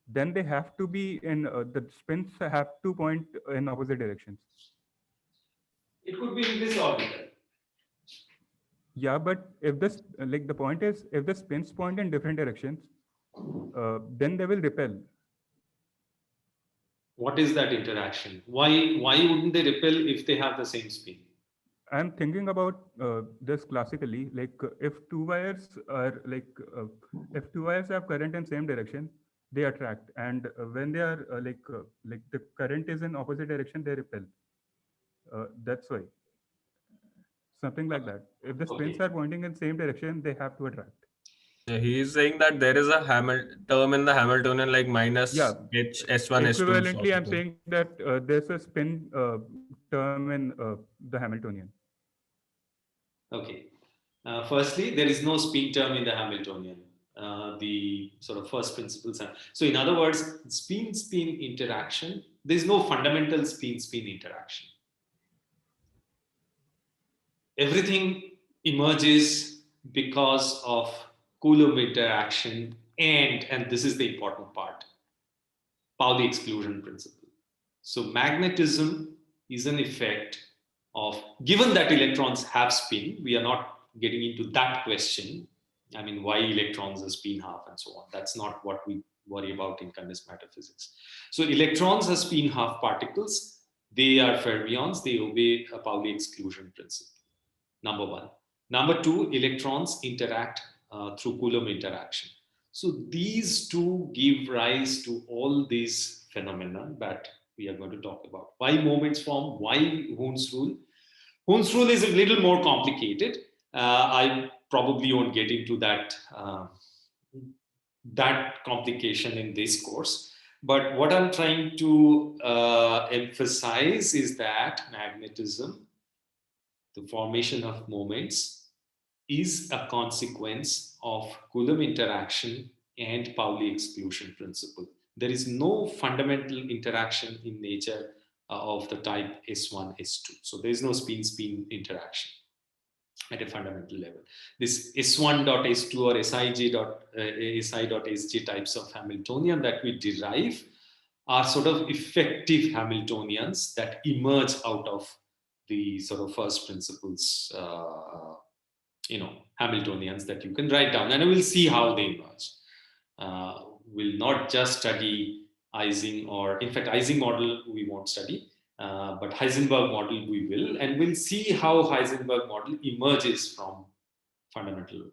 then they have to be in the spins have to point in opposite directions. It could be in this orbital. Yeah, but if this the point is if the spins point in different directions, then they will repel. What is that interaction? Why wouldn't they repel if they have the same spin? I'm thinking about this classically. If two wires are if two wires have current in same direction, they attract, and when they are the current is in opposite direction, they repel. That's why something like that. If the spins Okay. are pointing in same direction, they have to attract. he is saying that there is a term in the Hamiltonian like Yeah. minus h s1 s2 or Equivalently, I'm something. saying that there's a spin term in the Hamiltonian. Okay. Firstly, there is no spin term in the Hamiltonian. The sort of first principles. So, in other words, spin-spin interaction, there is no fundamental spin-spin interaction. Everything emerges because of Coulomb interaction and this is the important part, Pauli exclusion principle. So magnetism is an effect of, given that electrons have spin, we are not getting into that question. I mean, why electrons are spin half and so on. That's not what we worry about in condensed matter physics. So electrons are spin half particles. They are fermions. They obey a Pauli exclusion principle. Number one. Number two, electrons interact through Coulomb interaction. So these two give rise to all these phenomena that we are going to talk about. Why moments form? Why Hund's rule? Hund's rule is a little more complicated. I probably won't get into that complication in this course. But what I'm trying to emphasize is that magnetism, the formation of moments, is a consequence of Coulomb interaction and Pauli exclusion principle. there is no fundamental interaction in nature of the type S1, S2. So there is no spin-spin interaction at a fundamental level. This S1.S2 or Si.Sj types of Hamiltonian that we derive are sort of effective Hamiltonians that emerge out of the sort of first principles, Hamiltonians that you can write down, and we'll see how they emerge. We'll not just study Ising, or in fact, Ising model we won't study. But Heisenberg model we will, and we'll see how Heisenberg model emerges from fundamental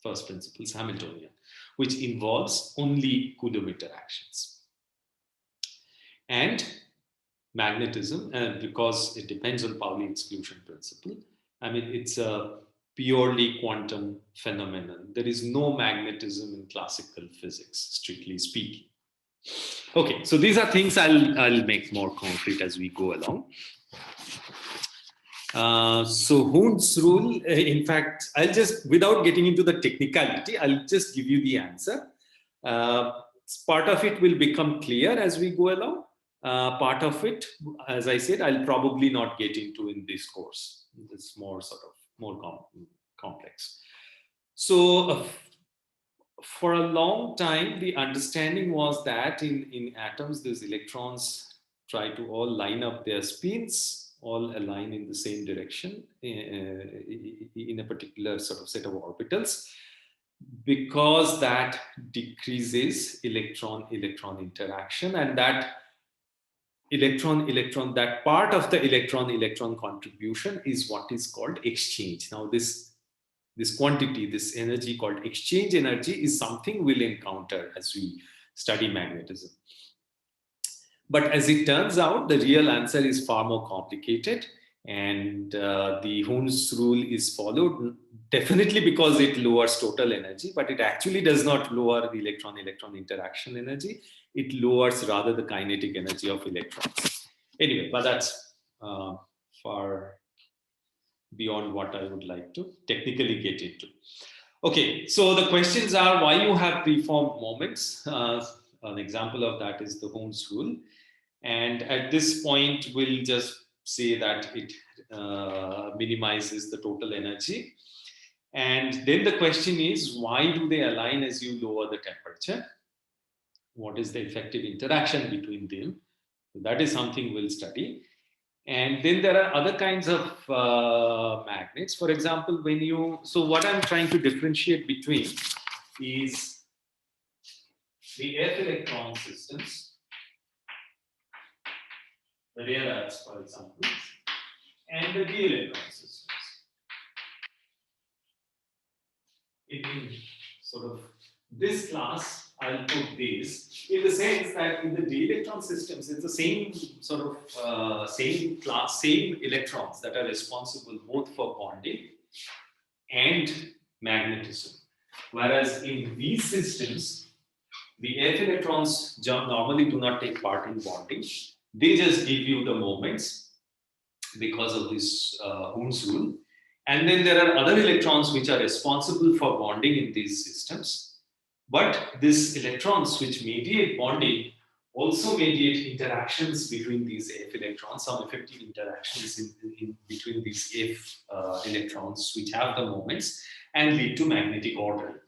first principles Hamiltonian, which involves only Coulomb interactions. And magnetism, and because it depends on Pauli exclusion principle, I mean, it's a purely quantum phenomenon. There is no magnetism in classical physics, strictly speaking. Okay, so these are things I'll make more concrete as we go along. So Hund's rule, in fact, I'll just, without getting into the technicality, I'll just give you the answer. Part of it will become clear as we go along. Part of it, as I said, I'll probably not get into in this course. It's more complex. So for a long time, the understanding was that in atoms, these electrons try to all line up their spins, all align in the same direction in a particular sort of set of orbitals, because that decreases electron-electron interaction, and that electron-electron, that part of the electron-electron contribution is what is called exchange. Now this quantity, this energy called exchange energy, is something we'll encounter as we study magnetism. But as it turns out, the real answer is far more complicated, and the Hund's rule is followed, definitely because it lowers total energy, but it actually does not lower the electron-electron interaction energy. It lowers rather the kinetic energy of electrons. Anyway, but that's far beyond what I would like to technically get into. Okay, so the questions are why you have preformed moments. An example of that is the Hund's rule. And at this point, we'll just say that it minimizes the total energy. And then the question is, why do they align as you lower the temperature? What is the effective interaction between them? So that is something we'll study. And then there are other kinds of magnets. For example, so what I'm trying to differentiate between is the F electron systems, the rare earths, for example, and the D electron systems. In sort of this class, I'll put these in the sense that in the D electron systems, it's the same sort of same electrons that are responsible both for bonding and magnetism. Whereas in these systems, the F electrons normally do not take part in bonding. They just give you the moments because of this Hund's rule. And then there are other electrons which are responsible for bonding in these systems. But these electrons which mediate bonding also mediate interactions between these F electrons, some effective interactions in between these F electrons which have the moments and lead to magnetic ordering.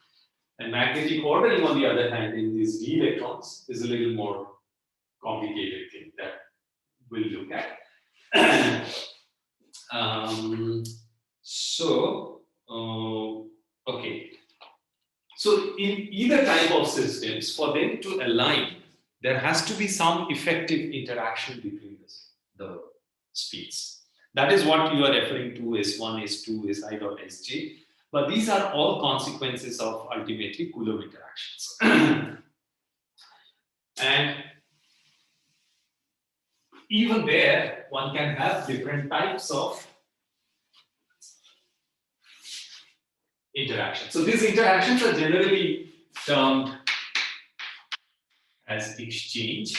And magnetic ordering, on the other hand, in these D electrons is a little more complicated thing that we'll look at. Okay. So in either type of systems, for them to align, there has to be some effective interaction between the speeds. That is what you are referring to S1, S2, Si.Sj. But these are all consequences of ultimately Coulomb interactions. And even there, one can have different types of interactions. So these interactions are generally termed as exchange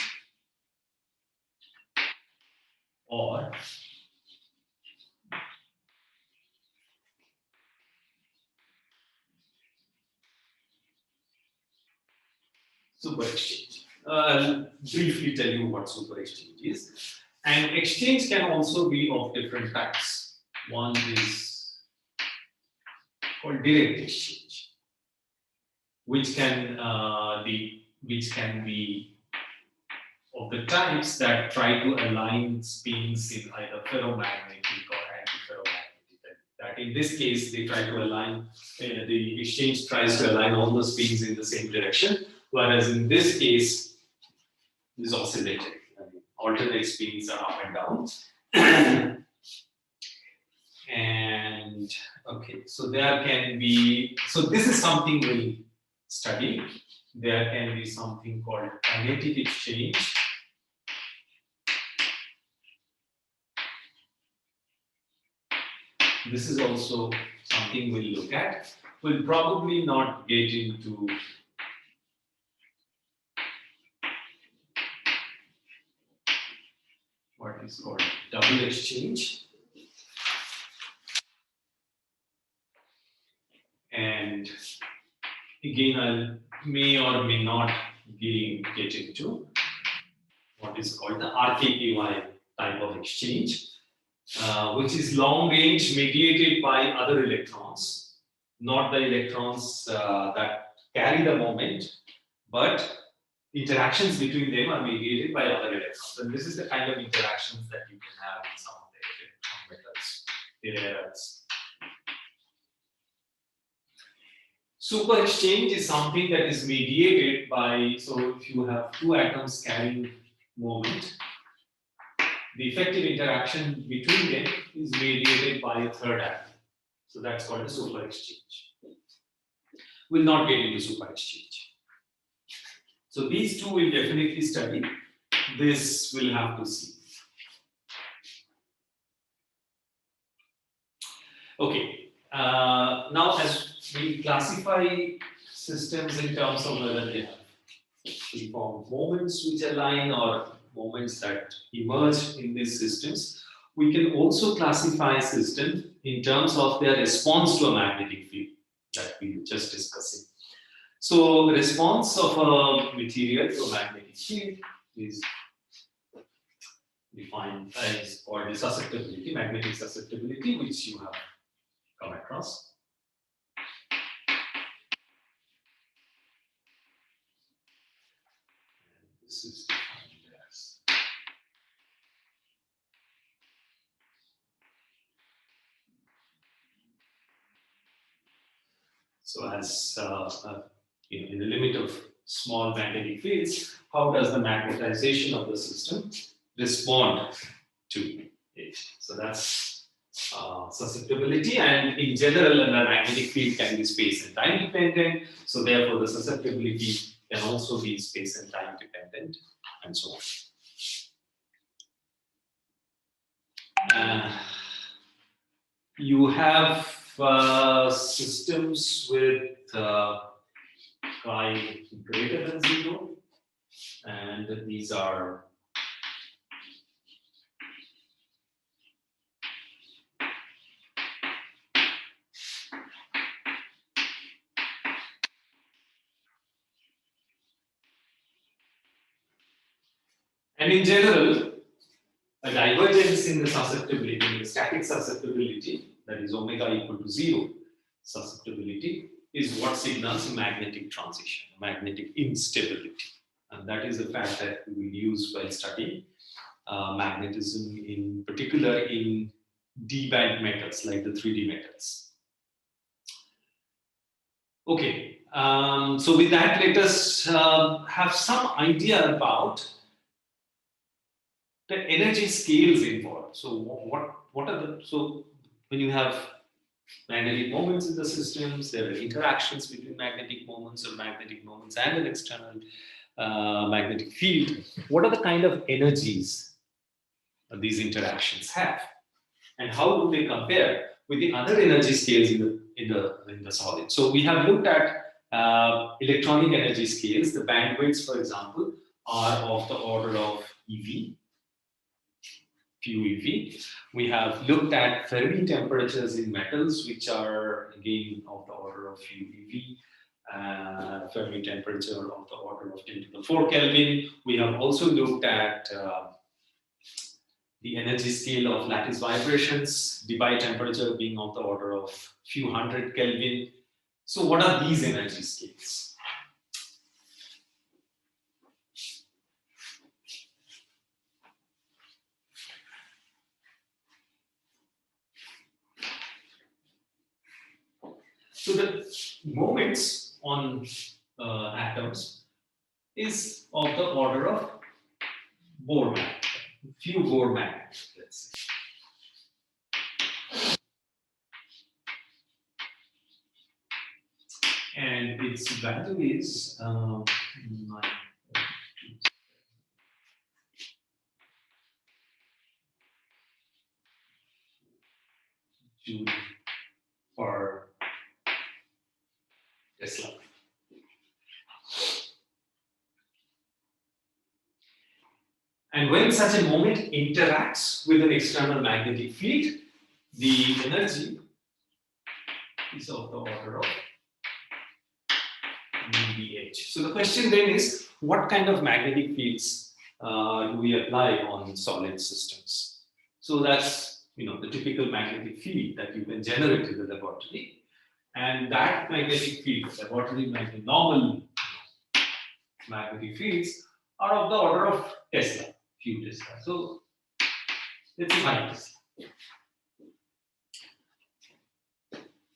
or Super exchange. I'll briefly tell you what super exchange is. And exchange can also be of different types. One is called direct exchange, which can be of the types that try to align spins in either ferromagnetic or antiferromagnetic. That in this case, they try to align, the exchange tries to align all the spins in the same direction, whereas in this case, this is oscillating. Alternate spins are up and down. And okay, so there can be, so this is something we'll study. There can be something called kinetic exchange. This is also something we'll look at. We'll probably not get into what is called double exchange. And again, I may or may not get into what is called the RKKY type of exchange, which is long range mediated by other electrons, not the electrons that carry the moment, but interactions between them are mediated by other electrons. And this is the kind of interactions that you can have in some of the electron metals. Super exchange is something that is mediated by, so if you have two atoms carrying moment, the effective interaction between them is mediated by a third atom. So that's called a super exchange. We'll not get into super exchange. So these two we'll definitely study. This we'll have to see. Okay. Now, as we classify systems in terms of whether they have free-form moments which align or moments that emerge in these systems, we can also classify systems in terms of their response to a magnetic field that we were just discussing. So, the response of a material to a magnetic field is defined as called the susceptibility, magnetic susceptibility, which you have come across. This is defined as so as in the limit of small magnetic fields, how does the magnetization of the system respond to it? So that's susceptibility, and in general, a magnetic field can be space and time dependent. So therefore, the susceptibility can also be space and time dependent, and so on. You have systems with chi greater than 0, and these are and in general, a divergence in the susceptibility, in the static susceptibility, that is omega equal to 0 susceptibility, is what signals a magnetic transition, magnetic instability. And that is the fact that we will use while studying magnetism, in particular in D-band metals, like the 3D metals. Okay, so with that, let us have some idea about the energy scales involved. So what are the, so when you have magnetic moments in the systems, there are interactions between magnetic moments or magnetic moments and an external magnetic field. What are the kind of energies these interactions have, and how do they compare with the other energy scales in the solid? So we have looked at electronic energy scales. The bandwidths, for example, are of the order of eV. Few eV. We have looked at Fermi temperatures in metals, which are again of the order of few eV. Fermi temperature of the order of 10 to the 4 Kelvin. We have also looked at the energy scale of lattice vibrations, Debye temperature being of the order of few hundred Kelvin. So what are these energy scales? So the moments on atoms is of the order of Bohr magnet, few Bohr magnets, let's say. And its value is 9. Joule per Tesla. And when such a moment interacts with an external magnetic field, the energy is of the order of UVH. So the question then is, what kind of magnetic fields do we apply on solid systems? So that's the typical magnetic field that you can generate in the laboratory, and that magnetic field, laboratory normal magnetic fields, are of the order of Tesla, few Tesla. So it's 5 Tesla.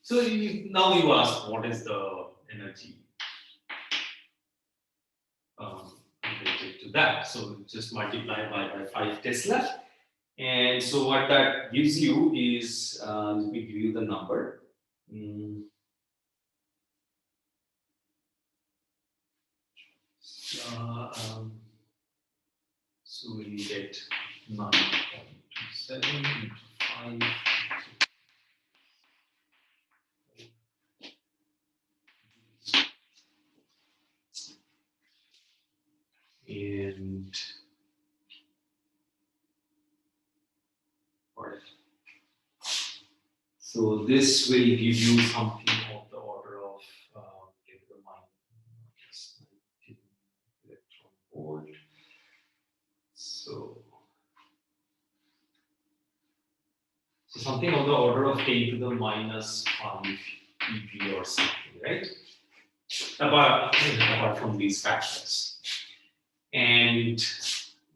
So now you ask, what is the energy related to that? So just multiply by 5 Tesla. And so what that gives you is, let me give you the number. So we get 9.27 into 5. And so this will give you something of the order of 10 to the minus 19 electron volt. So something of the order of 10 to the minus 5 eV or something, right? Apart from these factors. And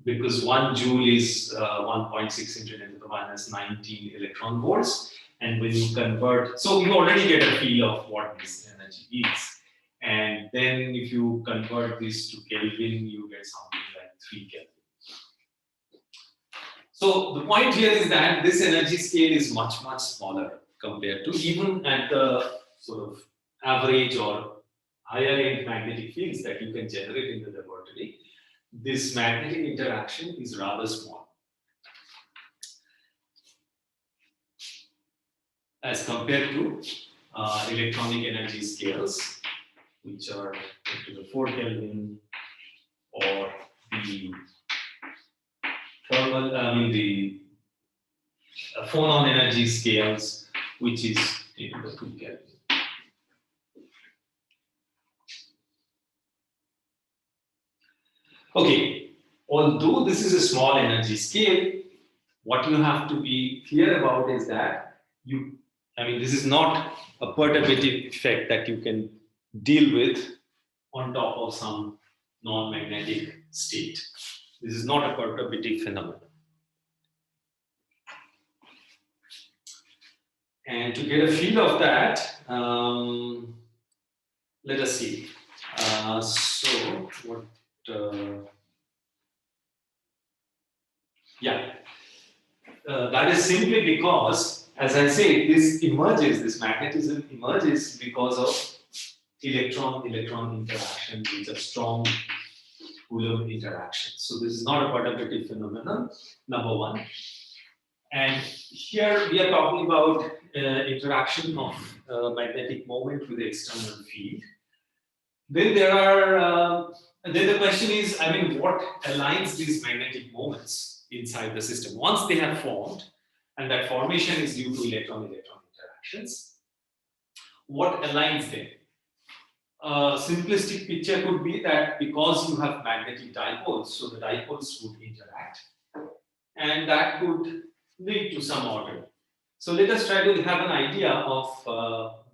because 1 joule is 1.6 into 10 to the minus 19 electron volts, and when you convert, so you already get a feel of what this energy is. And then if you convert this to Kelvin, you get something like 3 Kelvin. So the point here is that this energy scale is much, much smaller compared to even at the sort of average or higher end magnetic fields that you can generate in the laboratory. This magnetic interaction is rather small as compared to electronic energy scales, which are to the 4 Kelvin, or the thermal, the phonon energy scales, which is in the 2 Kelvin. Okay, although this is a small energy scale, what you have to be clear about is that this is not a perturbative effect that you can deal with on top of some non-magnetic state. This is not a perturbative phenomenon. And to get a feel of that, let us see. That is simply because, as I say, this magnetism emerges because of electron-electron interaction, which are strong Coulomb interactions. So this is not a perturbative phenomenon, number one. And here we are talking about interaction of magnetic moment with the external field. Then then the question is, what aligns these magnetic moments inside the system? Once they have formed, and that formation is due to electron-electron interactions, what aligns them? simplistic picture could be that because you have magnetic dipoles, so the dipoles would interact, and that could lead to some order. So let us try to have an idea of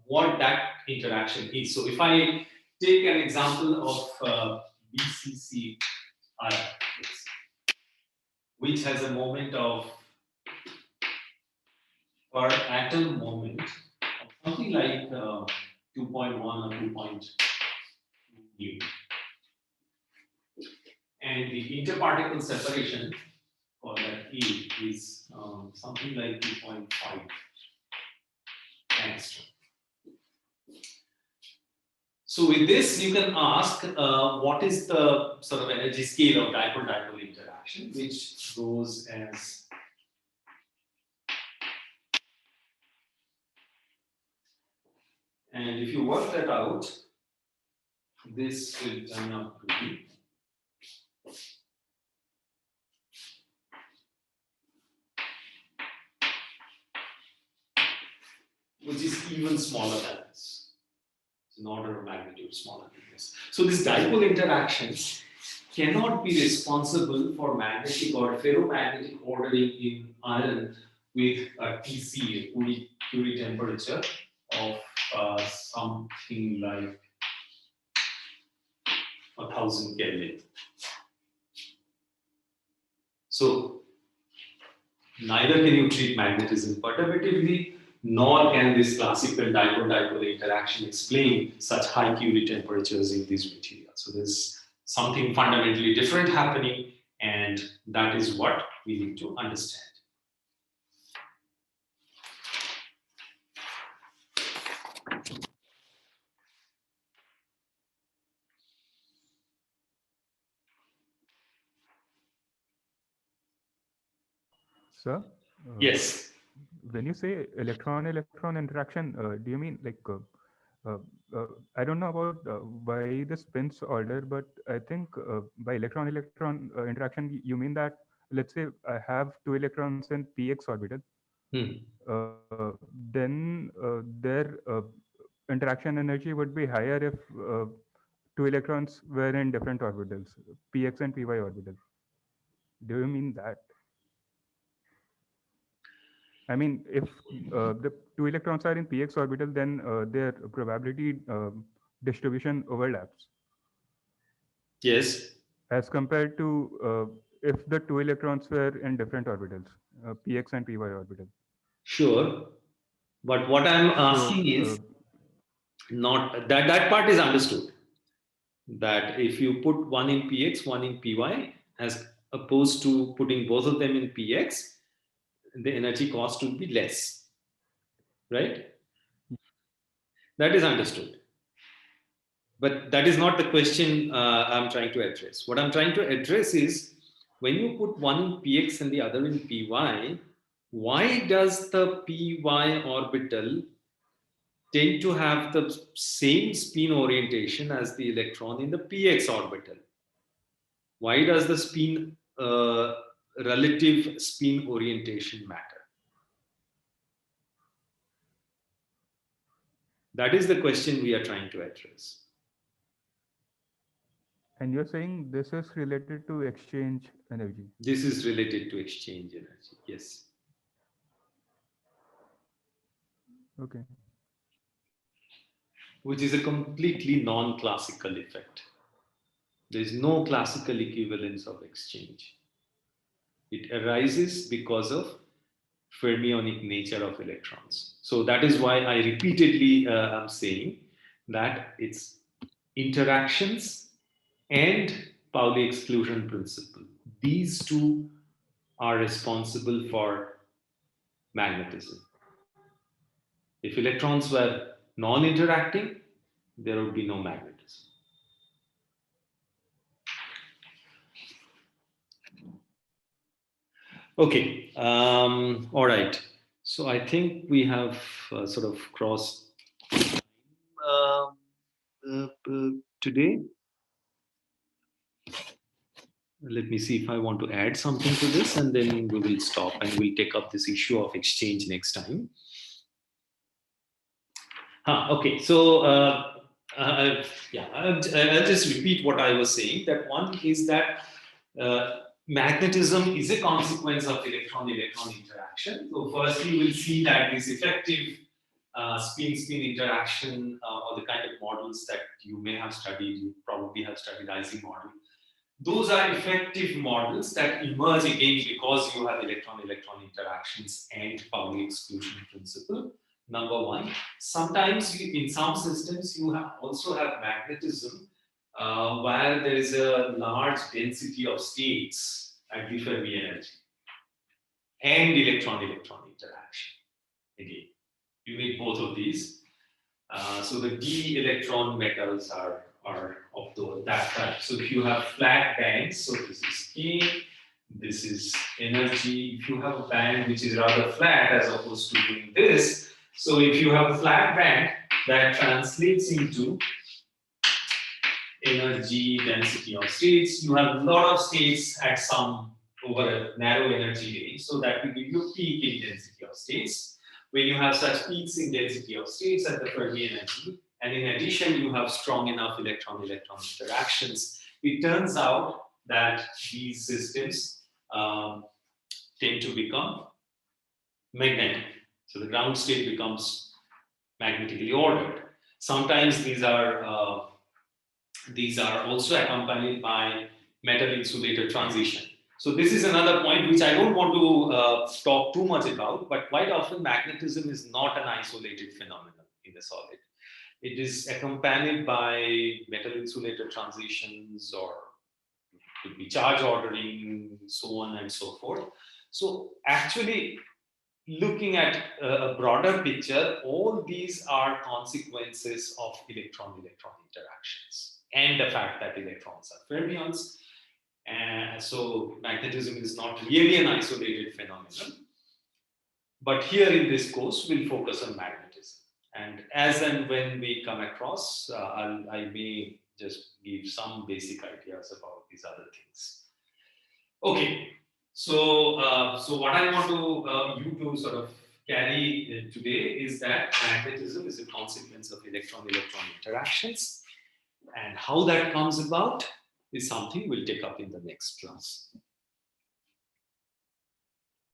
what that interaction is. So if I take an example of BCC which has a moment of per atom moment of something like 2.1 or 2.2 nu. And the interparticle separation for that E is something like 2.5 angstrom. So with this, you can ask what is the sort of energy scale of dipole-dipole interaction, which goes as and if you work that out, this will turn out to be which is even smaller than this. It's an order of magnitude smaller than this. So these dipole interactions cannot be responsible for magnetic or ferromagnetic ordering in iron with a TC, Curie temperature of something like 1000 Kelvin. So neither can you treat magnetism perturbatively, nor can this classical dipole-dipole interaction explain such high Curie temperatures in these materials. So there's something fundamentally different happening, and that is what we need to understand. Sir? Yes. When you say electron-electron interaction, do you mean like, I don't know about why the spins order, but I think by electron-electron interaction, you mean that, let's say I have two electrons in px orbital, then their interaction energy would be higher if two electrons were in different orbitals, px and py orbital. Do you mean that? I mean, if the two electrons are in px orbital, then their probability distribution overlaps. Yes. As compared to if the two electrons were in different orbitals, px and py orbital. Sure. But what I'm asking is not that part is understood. That if you put one in px, one in py, as opposed to putting both of them in px, the energy cost would be less, right? That is understood. But that is not the question I'm trying to address. What I'm trying to address is when you put one in px and the other in py, why does the py orbital tend to have the same spin orientation as the electron in the px orbital? Why does the spin relative spin orientation matter? That is the question we are trying to address. And you're saying this is related to exchange energy? This is related to exchange energy, yes. Okay. Which is a completely non-classical effect. There is no classical equivalence of exchange. It arises because of fermionic nature of electrons. So that is why I repeatedly am saying that it's interactions and Pauli exclusion principle. These two are responsible for magnetism. If electrons were non-interacting, there would be no magnetism. Okay, all right. So I think we have sort of crossed today. Let me see if I want to add something to this, and then we will stop and we'll take up this issue of exchange next time. Okay, so I'll just repeat what I was saying. That one is that magnetism is a consequence of electron-electron interaction. So firstly, we'll see that this effective spin-spin interaction or the kind of models that you may have studied, you probably have studied IC model. Those are effective models that emerge again because you have electron-electron interactions and Pauli exclusion principle. Number one. Sometimes in some systems you also have magnetism where there is a large density of states at the Fermi energy and electron-electron interaction. Again, you need both of these. So the d electron metals are of that type. So if you have flat bands, so this is K, this is energy. If you have a band which is rather flat as opposed to doing this, so if you have a flat band, that translates into energy density of states. You have a lot of states at some over a narrow energy range, so that will give you peak in density of states. When you have such peaks in density of states at the Fermi energy, and in addition you have strong enough electron-electron interactions, it turns out that these systems tend to become magnetic. So the ground state becomes magnetically ordered. Sometimes these are also accompanied by metal insulator transition. So this is another point which I don't want to talk too much about, but quite often magnetism is not an isolated phenomenon in the solid. It is accompanied by metal insulator transitions, or it could be charge ordering, so on and so forth. So actually, looking at a broader picture, all these are consequences of electron-electron interactions and the fact that electrons are fermions. And so magnetism is not really an isolated phenomenon. But here in this course, we'll focus on magnetism. And as and when we come across, I may just give some basic ideas about these other things. Okay. So what I want to you to sort of carry today is that magnetism is a consequence of electron-electron interactions, and how that comes about is something we'll take up in the next class.